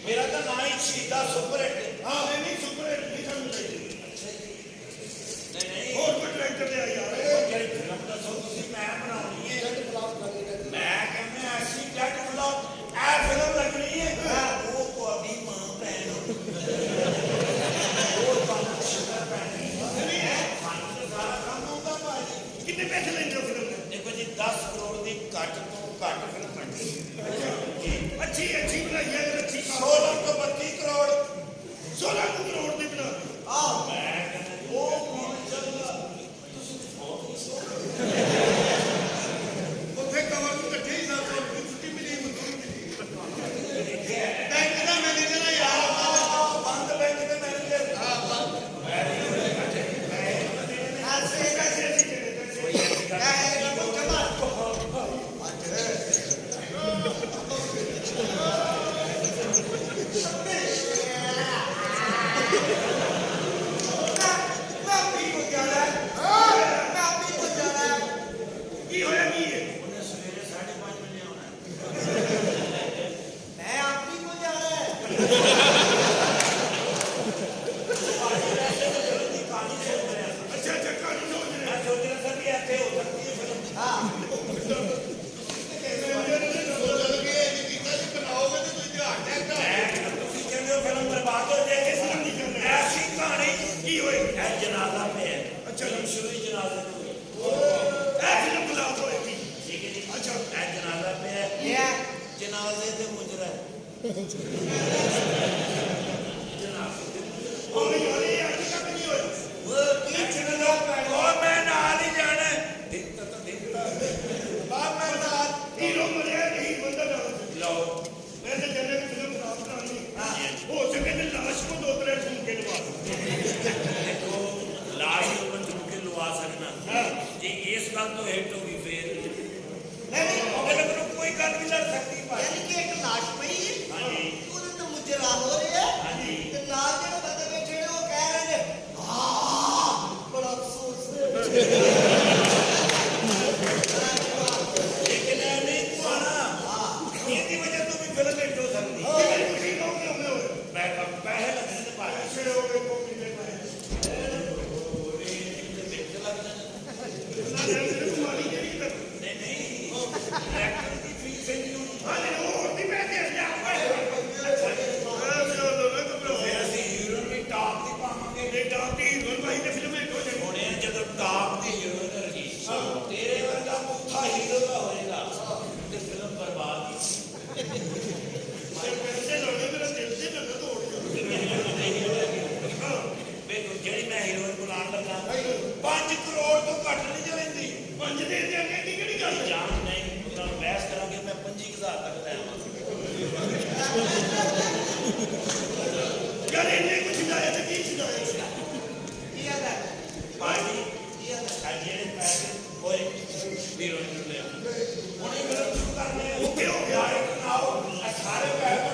ਮੇਰਾ ਤਾਂ ਨਾਂ ਹੀ ਸ਼ਹੀਦਾ ਸੁਪਰ ਹਿੱਟ ਹਾਂ ਨਹੀਂ ਸੁਪਰ ਹਿੱਟ ਨਹੀਂ ਸਾਨੂੰ ਚਾਹੀਦੀ ਨਹੀਂ ਹੋਰ ਕੋਈ ਡਾਇਰੈਕਟਰ ਦੇ ਆ ਯਾਰ ਜਿਹੜੀ ਫਿਲਮ ਦੱਸੋ ਤੁਸੀਂ ਮੈਂ ਬਣਾਉਣੀ ਹੈ ਮੈਂ ਕਹਿੰਦਾ ਐਸੀ ਜੱਟ ਬਲੌਕ ਇਹ ਫਿਲਮ ਲੱਗਣੀ ਹੈ ਉਹ ਤੁਹਾਡੀ ਮਾਂ ਭੈਣ ਉਹ ਤੁਹਾਨੂੰ ਸ਼ੁਕਰ ਪੈਣੀ ਨਹੀਂ ਹੈ ਸਾਨੂੰ ਤਾਂ ਸਾਰਾ ਕੰਮ ਆਉਂਦਾ ਭਾਜੀ ਕਿੰਨੇ ਪੈਸੇ ਲੈਂਦੇ ਹੋ ਫਿਲਮ ਦੇ ਦੇਖੋ ਜੀ 10 ਕਰੋੜ ਦੀ ਘੱਟ ਤੋਂ ਘੱਟ ਫਿਲਮ ਬਣਦੀ ਹੈ ਅੱਛੀ ਬਣਾਈ ਹੈ ਅੱਛੀ 16 ਤੋਂ 32 ਕਰੋੜ 16 ਕਰੋੜ ਦੀ ਬਣਾ ਮੈਂ ਕਹਿੰਦਾ ਉਹ ਕੌਣ ਚੱਲਦਾ ਉੱਥੇ ਕਵਰ ਨੂੰ ਇਕੱਠੇ ਹੀ ਸਾਥ ਹੋ ਛੁੱਟੀ ਮਿਲੀ ਮਜ਼ਦੂਰੀ ਮਿਲੀ ਬੈਂਕ ਦਾ ਮੈਨੇਜਰ ਹੈ ਯਾਰ ਬੰਦ ਬੈਂਕ ਦੇ ਮੈਨੇਜਰ ਐਸੇ ਪੈਸੇ ਅਸੀਂ ਕਿਹੜੇ ਪੈਸੇ ਇਹ ਲੋਕ ਜਮਾ ਮੈਂ ਵੀ ਕੋ ਜਾਣਾ ਮੈਂ ਵੀ ਕੋ ਜਾਣਾ ਕੀ ਹੋਇਆ ਕੀ ਹੈ ਮੈਂ ਆਪੀ ਕੋ ਜਾਣਾ ਅੱਛਾ ਕਹਾਣੀ ਸੋਚ ਰਿਹਾ ਸੋਚ ਰਿਹਾ ਸਰ ਕਿ ਇੱਥੇ ਹੋ ਸਕਦੀ ਹੈ ਫਿਲਮ ਹਾਂ ਤੁਸੀਂ ਕਹਿੰਦੇ ਹੋ ਫਿਲਮ ਬਰਬਾਦ ਹੋ ਜਾਏਗੀ ਇਸ ਤਰ੍ਹਾਂ ਨਹੀਂ ਕਰਨਾ ਐਸੀ ਕਹਾਣੀ ਕੀ ਹੋਏ ਇਹ ਜਨਾਜ਼ਾ ਪਿਆ ਅੱਛਾ ਸ਼ੁਰੂ ਹੀ ਜਨਾਜ਼ੇ ਤੋਂ ਇਹ ਫਿਲਮ ਬਰਬਾਦ ਹੋਏਗੀ ਠੀਕ ਹੈ ਜੀ ਅੱਛਾ ਇਹ ਜਨਾਜ਼ਾ ਪਿਆ ਇਹ ਜਨਾਜ਼ੇ ਤੇ ਮੁਜਰਾ ਉਹ ਮੈਂ ਨਾਲ ਹੀ ਜਾਣਾ ਦਿੱਤਾ ਤਾਂ ਦਿੱਤਾ ਬਾਪ ਮੈਂ ਨਾਲ ਹੀਰੋ ਮਰਿਆ ਨਹੀਂ ਬੰਦਾ ਨਾਲ ਲਓ ਮੈਂ ਤਾਂ ਕਹਿੰਦਾ ਕਿ ਫਿਲਮ ਖਰਾਬ ਕਰਾਣੀ ਹੋ ਸਕੇ ਤੇ ਲਾਸ਼ ਨੂੰ ਦੋ ਤਰੇ ਠੁਮਕੇ ਲਵਾ ਦੇਖੋ ਲਾਸ਼ ਨੂੰ ਠੁਮਕੇ ਲਵਾ ਸਕਣਾ ਜੇ ਇਸ ਗੱਲ ਤੋਂ ਹਿੱਟ ਹੋ ਗਈ ਫੇਰ ਨਹੀਂ ਉਹਦੇ ਕੋਲ ਕੋਈ ਗੱਲ ਨਹੀਂ ਲੱਗ ਸਕਦੀ ਭਾਈ ਯਾਨੀ ਕਿ ਇੱਕ ਲਾਸ਼ ਪਈ ਹੈ ਹਾਂਜੀ ਉਹਦੇ ਤੋਂ ਮੁਜਰਾ ਹੋ ਰਿਹਾ ਹਾਂਜੀ ਤੇ ਨਾਲ ਜਿਹੜੇ ਬੰਦੇ ਬੈਠੇ ਨੇ ਉਹ ਕਹਿ ਰਹੇ ਨੇ ਬੜਾ ਅਫਸੋਸ ਹੈ ਲੇਕਿਨ ਇਹ ਨਹੀਂ ਕੁਆਣਾ ਇਹਦੀ ਵਜ੍ਹਾ ਤੋਂ ਵੀ ਫਿਲਮ ਹਿੱਟ ਹੋ ਸਕਦੀ ਤੁਸੀਂ ਕਹੋਗੇ ਹੋਵੇ ਮੈਂ ਪੈਸੇ ਲੱਗਣੇ ਤੇ ਪੈਸੇ ਹੋ ਗਏ ਕੋ ਮਿਲੇ ਪੈਸੇ ਲੱਗ ਜਾਣਾ ਗੱਲ ਜਾਣ ਨਹੀਂ ਉਹਨਾਂ ਨੂੰ ਬਹਿਸ ਕਰਾਂਗੇ ਮੈਂ 25,000 ਤੱਕ ਲੈ ਆਵਾਂਗਾ ਯਾਰ ਇਹਨੇ ਕੁਝ ਛਡਾਇਆ ਤੇ ਕੀ ਛਡਾਇਆ ਕੀ ਆਦਾ ਪਾਰਟੀ ਕੀ ਆਦਾ ਆ ਜਿਹੜੇ ਪੈਸੇ ਹੋਏ ਵੀਰੋ ਨੂੰ ਲੈ ਹੁਣੇ ਗਰਮ ਸ਼ੁਰੂ ਕਰਨੇ ਉਹ ਕਿਉਂ ਗਿਆ ਇੱਕ ਨਾਓ ਸਾਰੇ ਪੈਸੇ